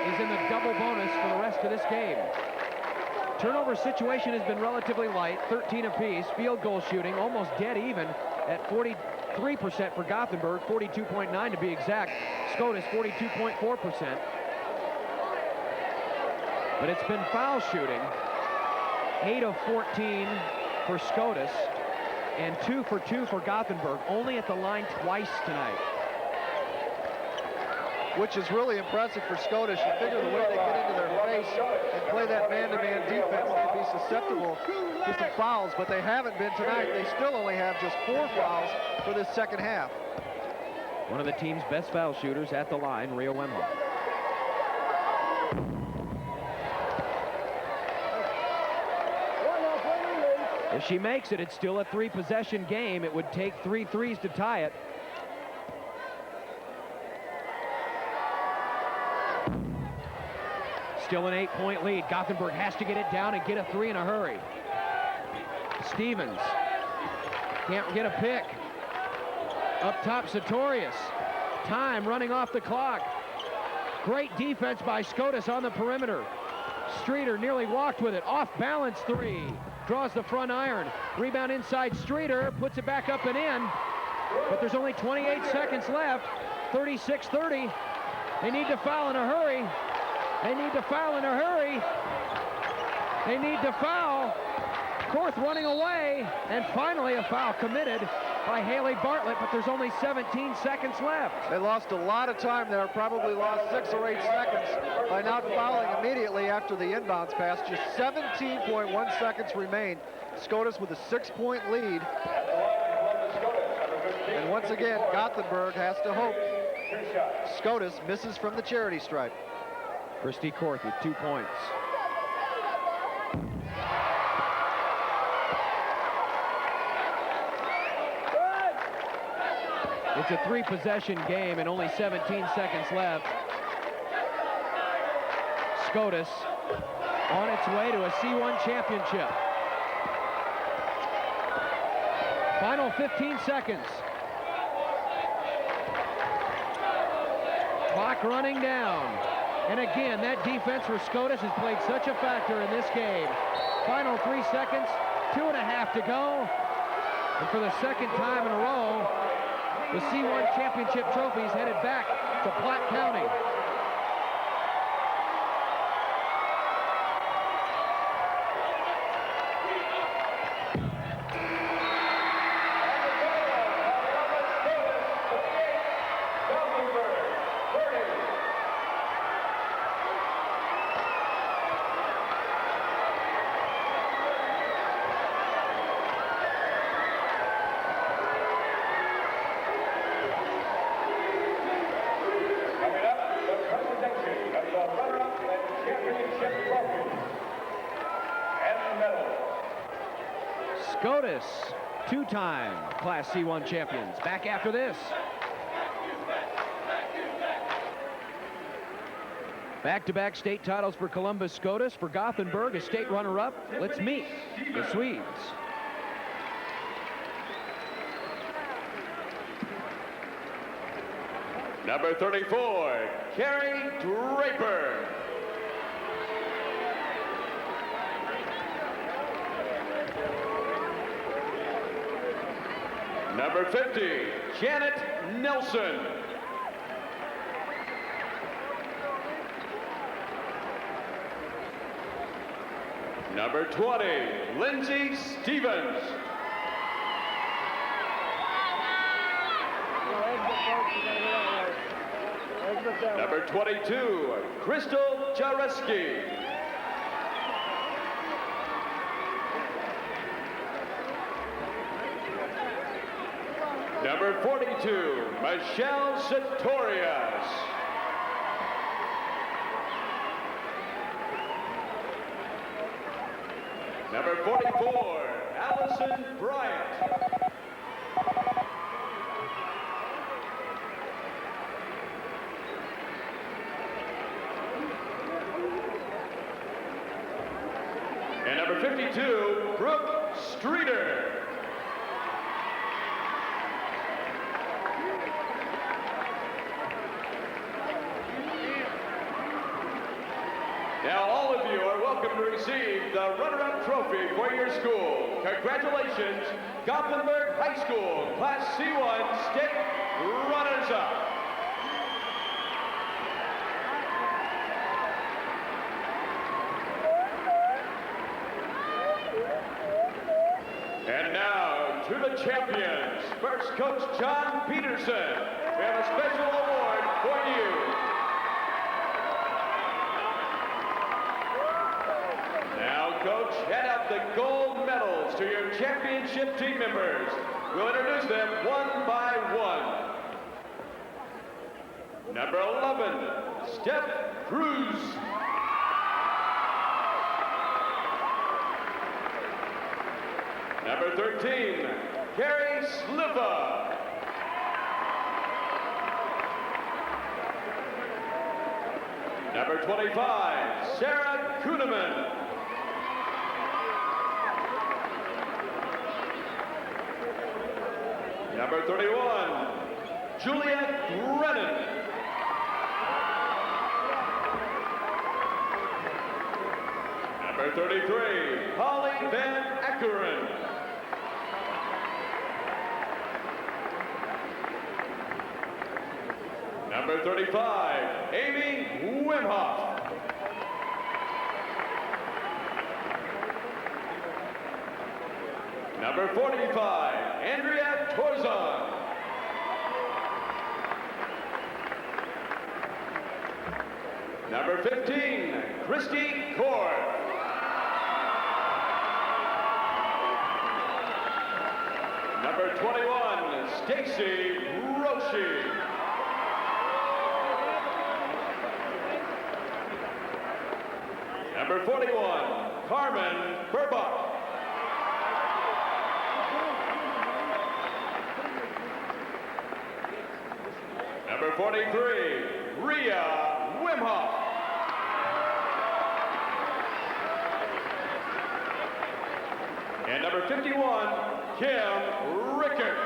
is in the double bonus for the rest of this game. Turnover situation has been relatively light, 13 apiece. Field goal shooting almost dead even at 43% for Gothenburg, 42.9 to be exact. Scotus 42.4%. But it's been foul shooting, 8 of 14 for Scotus, and 2 for 2 for Gothenburg, only at the line twice tonight. Which is really impressive for Scotus. You figure the way they get into their face and play that man-to-man defense, they'd be susceptible to some fouls, but they haven't been tonight. They still only have just 4 fouls for this second half. One of the team's best foul shooters at the line, Rhea Wemhoff. If she makes it, it's still a 3-possession game. It would take 3 threes to tie it. Still an 8-point lead. Gothenburg has to get it down and get a 3 in a hurry. Stevens can't get a pick. Up top, Sartorius. Time running off the clock. Great defense by Scotus on the perimeter. Streeter nearly walked with it. Off balance 3. Draws the front iron. Rebound inside Streeter. Puts it back up and in. But there's only 28 seconds left. 36-30. They need to foul in a hurry. They need to foul in a hurry. They need to foul. Korth running away. And finally a foul committed by Haley Bartlett, but there's only 17 seconds left. They lost a lot of time there, probably lost 6 or 8 seconds by not fouling immediately after the inbounds pass. Just 17.1 seconds remain. Scotus with a 6-point lead. And once again, Gothenburg has to hope Scotus misses from the charity stripe. Christy Korth with 2 points. It's a 3-possession game and only 17 seconds left. Scotus on its way to a C1 championship. Final 15 seconds. Clock running down. And again, that defense for Scotus has played such a factor in this game. Final 3 seconds, 2.5 to go. And for the second time in a row, the C1 championship trophy is headed back to Platte County. SCOTUS, two-time Class C1 champions. Back after this. Back-to-back state titles for Columbus SCOTUS. For Gothenburg, a state runner-up. Let's meet the Swedes. Number 34, Carrie Draper. Number 50, Janet Nelson. Number 20, Lindsay Stevens. Number 22, Crystal Jareski. Number 42, Michelle Sartorius. Number 44, Allison Bryant. And number 52, Brooke Streeter. Now all of you are welcome to receive the runner-up trophy for your school. Congratulations, Gothenburg High School, Class C1 State Runners-Up. And now to the champions. First, Coach John Peterson. We have a special award for you. Now, Coach, hand out the gold medals to your championship team members. We'll introduce them one by one. Number 11, Steph Cruz. Number 13, Carrie Sliva. Number 25, Sarah Kuhneman. Number 31, Juliet Brennan. Number 33, Holly Van Ackeren. Number 35, Amy Wimhoff. Number 45, Andrea Torzon. Number 15, Christy Korth. Number 21, Stacy Roshi. Number 41, Carmen Burbach. Number 43, Rhea Wimhoff. And number 51, Kim Rickert.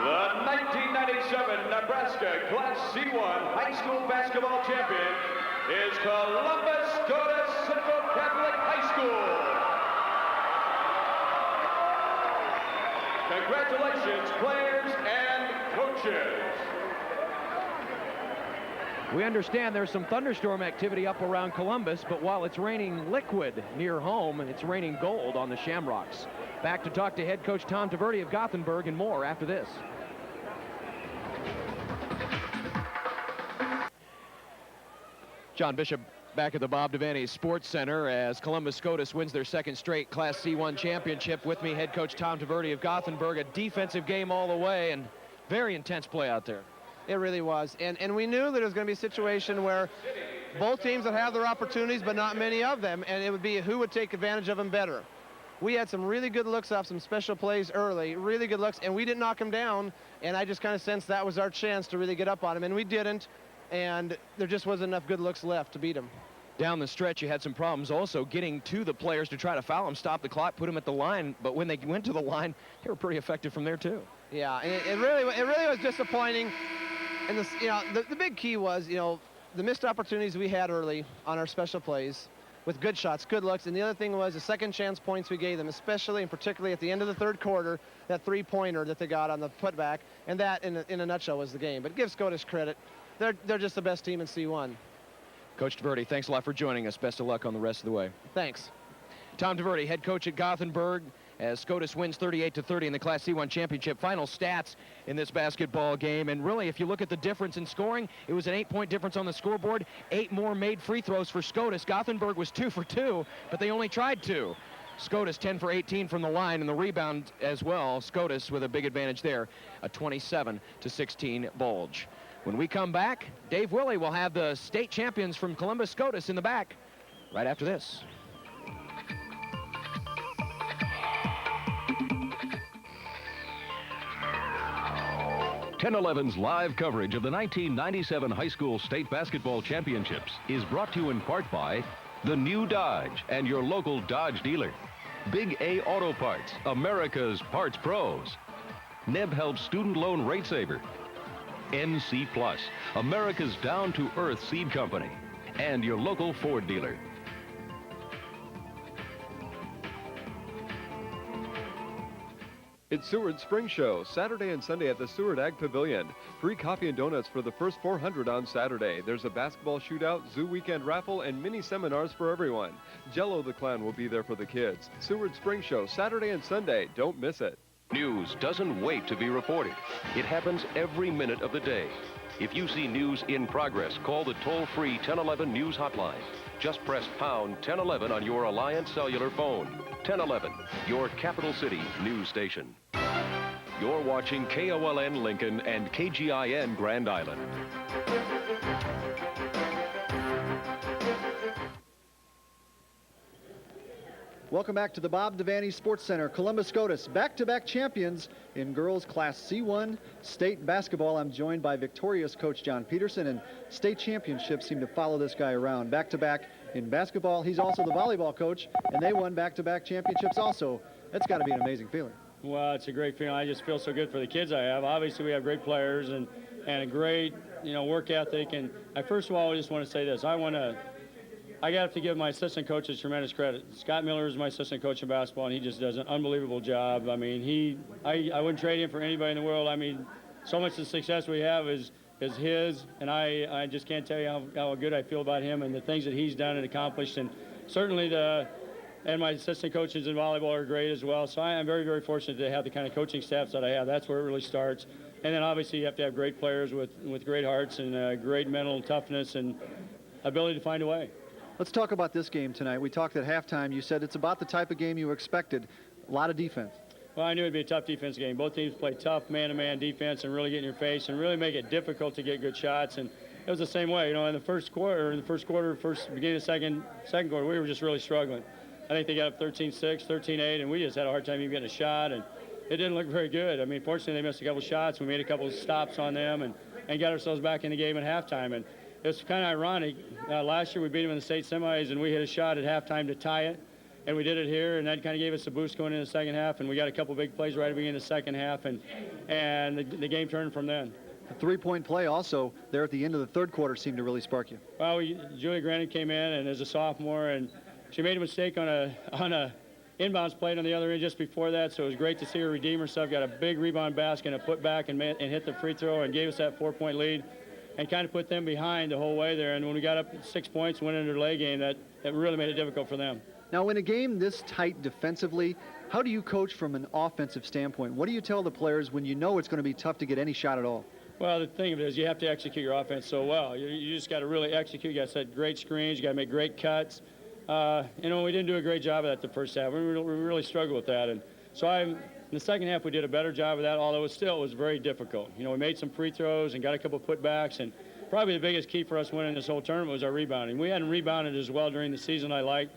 The 1997 Nebraska Class C1 High School Basketball Champion is Columbus SCOTUS Central Catholic High School. Congratulations, players and coaches. We understand there's some thunderstorm activity up around Columbus, but while it's raining liquid near home, it's raining gold on the Shamrocks. Back to talk to head coach Tom Taverdi of Gothenburg and more after this. John Bishop back at the Bob Devaney Sports Center as Columbus SCOTUS wins their second straight Class C1 championship. With me, head coach Tom Taverdi of Gothenburg. A defensive game all the way and very intense play out there. It really was. And we knew that it was going to be a situation where both teams would have their opportunities, but not many of them, and it would be who would take advantage of them better. We had some really good looks off some special plays early, really good looks, and we didn't knock them down, and I just kind of sensed that was our chance to really get up on them, and we didn't, and there just wasn't enough good looks left to beat them. Down the stretch, you had some problems also getting to the players to try to foul them, stop the clock, put them at the line, but when they went to the line, they were pretty effective from there too. Yeah, and it really was disappointing, and this, the big key was, the missed opportunities we had early on our special plays with good shots, good looks, and the other thing was the second chance points we gave them, especially and particularly at the end of the third quarter, that three-pointer that they got on the putback, and that in a nutshell was the game. But give SCOTUS credit. They're just the best team in C1. Coach DeVerde, thanks a lot for joining us. Best of luck on the rest of the way. Thanks. Tom DeVerde, head coach at Gothenburg, as SCOTUS wins 38-30 in the Class C1 championship. Final stats in this basketball game, and really, if you look at the difference in scoring, it was an 8-point difference on the scoreboard. 8 more made free throws for SCOTUS. Gothenburg was 2 for 2, but they only tried 2. SCOTUS 10 for 18 from the line, and the rebound as well. SCOTUS with a big advantage there, a 27-16 bulge. When we come back, Dave Willey will have the state champions from Columbus SCOTUS in the back right after this. 10-11's live coverage of the 1997 High School State Basketball Championships is brought to you in part by the new Dodge and your local Dodge dealer. Big A Auto Parts, America's Parts Pros. Neb helps Student Loan Rate Saver. NC Plus, America's down-to-earth seed company. And your local Ford dealer. It's Seward Spring Show, Saturday and Sunday at the Seward Ag Pavilion. Free coffee and donuts for the first 400 on Saturday. There's a basketball shootout, zoo weekend raffle, and mini seminars for everyone. Jello the Clown will be there for the kids. Seward Spring Show, Saturday and Sunday. Don't miss it. News doesn't wait to be reported. It happens every minute of the day. If you see news in progress, call the toll-free 1011 News hotline. Just press pound 1011 on your Alliance Cellular phone. 1011, your capital city news station. You're watching KOLN Lincoln and KGIN Grand Island. Welcome back to the Bob Devaney Sports Center. Columbus SCOTUS, back-to-back champions in girls Class C1 state basketball. I'm joined by victorious coach John Peterson, and state championships seem to follow this guy around. Back-to-back in basketball. He's also the volleyball coach, and they won back-to-back championships also. That's got to be an amazing feeling. Well, it's a great feeling. I just feel so good for the kids I have. Obviously, we have great players and a great, work ethic. And I first of all just want to say this. I got to give my assistant coaches tremendous credit. Scott Miller is my assistant coach in basketball, and he just does an unbelievable job. I mean, I wouldn't trade him for anybody in the world. I mean, so much of the success we have is his, and I just can't tell you how good I feel about him and the things that he's done and accomplished. And certainly and my assistant coaches in volleyball are great as well. So I am very, very fortunate to have the kind of coaching staffs that I have. That's where it really starts. And then obviously you have to have great players with great hearts and great mental toughness and ability to find a way. Let's talk about this game tonight. We talked at halftime. You said it's about the type of game you expected. A lot of defense. Well, I knew it'd be a tough defense game. Both teams play tough man-to-man defense and really get in your face and really make it difficult to get good shots. And it was the same way. In the first quarter, beginning of second quarter, we were just really struggling. I think they got up 13-6, 13-8, and we just had a hard time even getting a shot, and it didn't look very good. I mean, fortunately, they missed a couple shots. We made a couple of stops on them and got ourselves back in the game at halftime. And it was kind of ironic. Last year, we beat them in the state semis, and we hit a shot at halftime to tie it, and we did it here, and that kind of gave us a boost going into the second half, and we got a couple big plays right at the beginning of the second half, and the game turned from then. A three-point play also there at the end of the third quarter seemed to really spark you. Well, Julia Granite came in, and as a sophomore, and she made a mistake on a inbounds play on the other end just before that, so it was great to see her redeem herself. Got a big rebound basket and a putback and hit the free throw and gave us that 4-point lead and kind of put them behind the whole way there. And when we got up 6 points, went into the lay game, that really made it difficult for them. Now, in a game this tight defensively, how do you coach from an offensive standpoint? What do you tell the players when you know it's going to be tough to get any shot at all? Well, the thing of it is you have to execute your offense so well. You just got to really execute. You got to set great screens. You got to make great cuts. We didn't do a great job of that the first half. We really struggled with that. And so In the second half, we did a better job of that, although it was very difficult. You know, we made some free throws and got a couple putbacks, and probably the biggest key for us winning this whole tournament was our rebounding. We hadn't rebounded as well during the season I liked,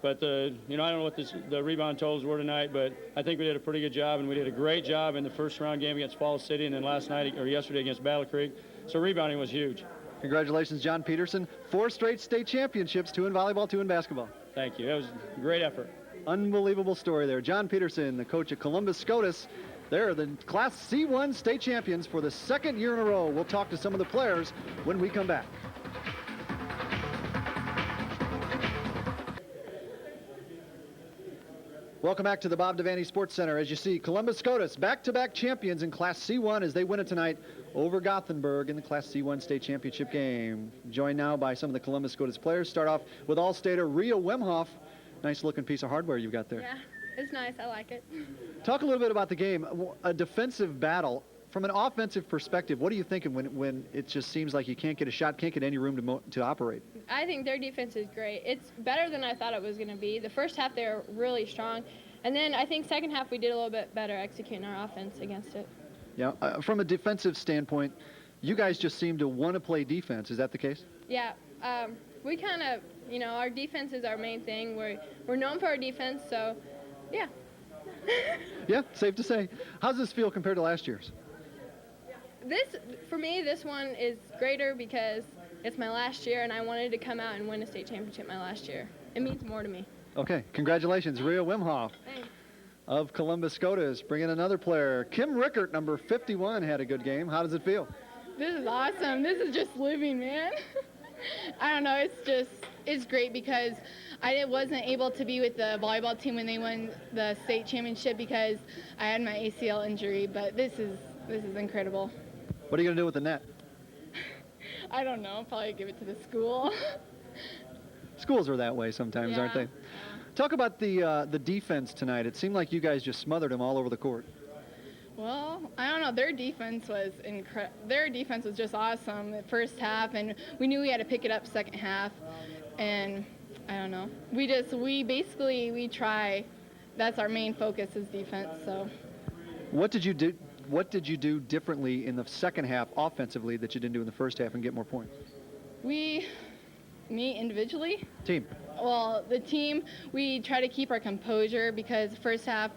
but you know, I don't know what the rebound totals were tonight, but I think we did a pretty good job, and we did a great job in the first round game against Falls City, and then yesterday against Battle Creek. So rebounding was huge. Congratulations, John Peterson. 4 straight state championships, 2 in volleyball, 2 in basketball. Thank you. That was a great effort. Unbelievable story there. John Peterson, the coach of Columbus SCOTUS. They're the Class C1 state champions for the 2nd year in a row. We'll talk to some of the players when we come back. Welcome back to the Bob Devaney Sports Center. As you see, Columbus SCOTUS back-to-back champions in Class C1 as they win it tonight over Gothenburg in the Class C1 state championship game. Joined now by some of the Columbus SCOTUS players. Start off with All-Stater Rhea Wemhoff. Nice looking piece of hardware you've got there. Yeah, it's nice. I like it. Talk a little bit about the game. A defensive battle. From an offensive perspective, what are you thinking when it just seems like you can't get a shot, can't get any room to operate? I think their defense is great. It's better than I thought it was going to be. The first half, they were really strong. And then I think second half, we did a little bit better executing our offense against it. Yeah, from a defensive standpoint, you guys just seem to want to play defense. Is that the case? Yeah, we kind of, you know, our defense is our main thing. We're known for our defense, so yeah. Yeah, safe to say. How's this feel compared to last year's? For me, this one is greater because it's my last year, and I wanted to come out and win a state championship my last year. It means more to me. Okay, congratulations, Rhea Wemhoff. Thanks. Of Columbus SCOTUS. Bring in another player. Kim Rickert, number 51, had a good game. How does it feel? This is awesome. This is just living, man. I don't know. It's great because I wasn't able to be with the volleyball team when they won the state championship because I had my ACL injury. But this is incredible. What are you going to do with the net? I don't know. I'll probably give it to the school. Schools are that way sometimes, aren't they? Talk about the defense tonight. It seemed like you guys just smothered them all over the court. Well, I don't know. Their defense was Their defense was just awesome the first half, and we knew we had to pick it up second half. And I don't know. We try. That's our main focus is defense. So. What did you do? What did you do differently in the second half offensively that you didn't do in the first half and get more points? Me individually? Team. Well, the team, we try to keep our composure because the first half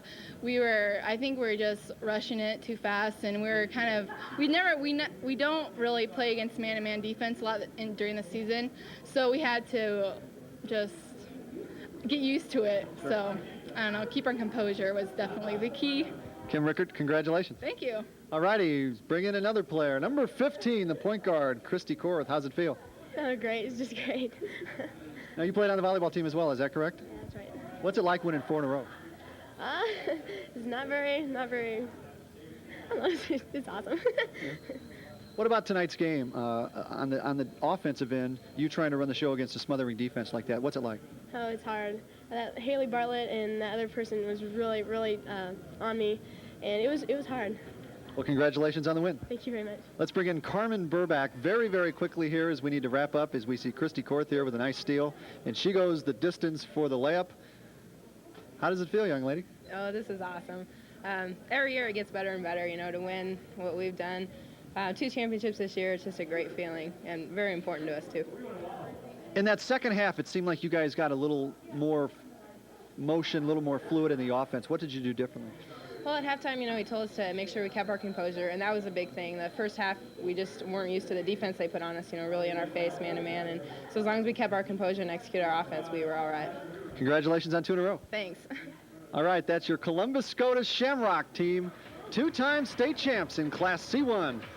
I think we were just rushing it too fast, and we were kind of, we don't really play against man-to-man defense a lot during the season, so we had to just get used to it. Sure. So, I don't know, keep our composure was definitely the key. Kim Rickert, congratulations. Thank you. All righty, bring in another player. Number 15, the point guard, Christy Korth. How's it feel? Oh, great. It's just great. Now, you played on the volleyball team as well, is that correct? Yeah, that's right. What's it like winning 4 in a row? It's not very, I don't know, it's awesome. What about tonight's game? On the offensive end, you trying to run the show against a smothering defense like that, what's it like? Oh, it's hard. Haley Bartlett and that other person was really, really on me, and it was hard. Well, congratulations on the win. Thank you very much. Let's bring in Carmen Burback very, very quickly here as we need to wrap up, as we see Christy Korth here with a nice steal, and she goes the distance for the layup. How does it feel, young lady? Oh, this is awesome. Every year it gets better and better, you know, to win what we've done. 2 championships this year, it's just a great feeling and very important to us, too. In that second half, it seemed like you guys got a little more motion, a little more fluid in the offense. What did you do differently? Well, at halftime, you know, he told us to make sure we kept our composure, and that was a big thing. The first half, we just weren't used to the defense they put on us, you know, really in our face, man-to-man. And so as long as we kept our composure and executed our offense, we were all right. Congratulations on 2 in a row. Thanks. All right, that's your Columbus SCOTUS Shamrock team, 2-time state champs in Class C1.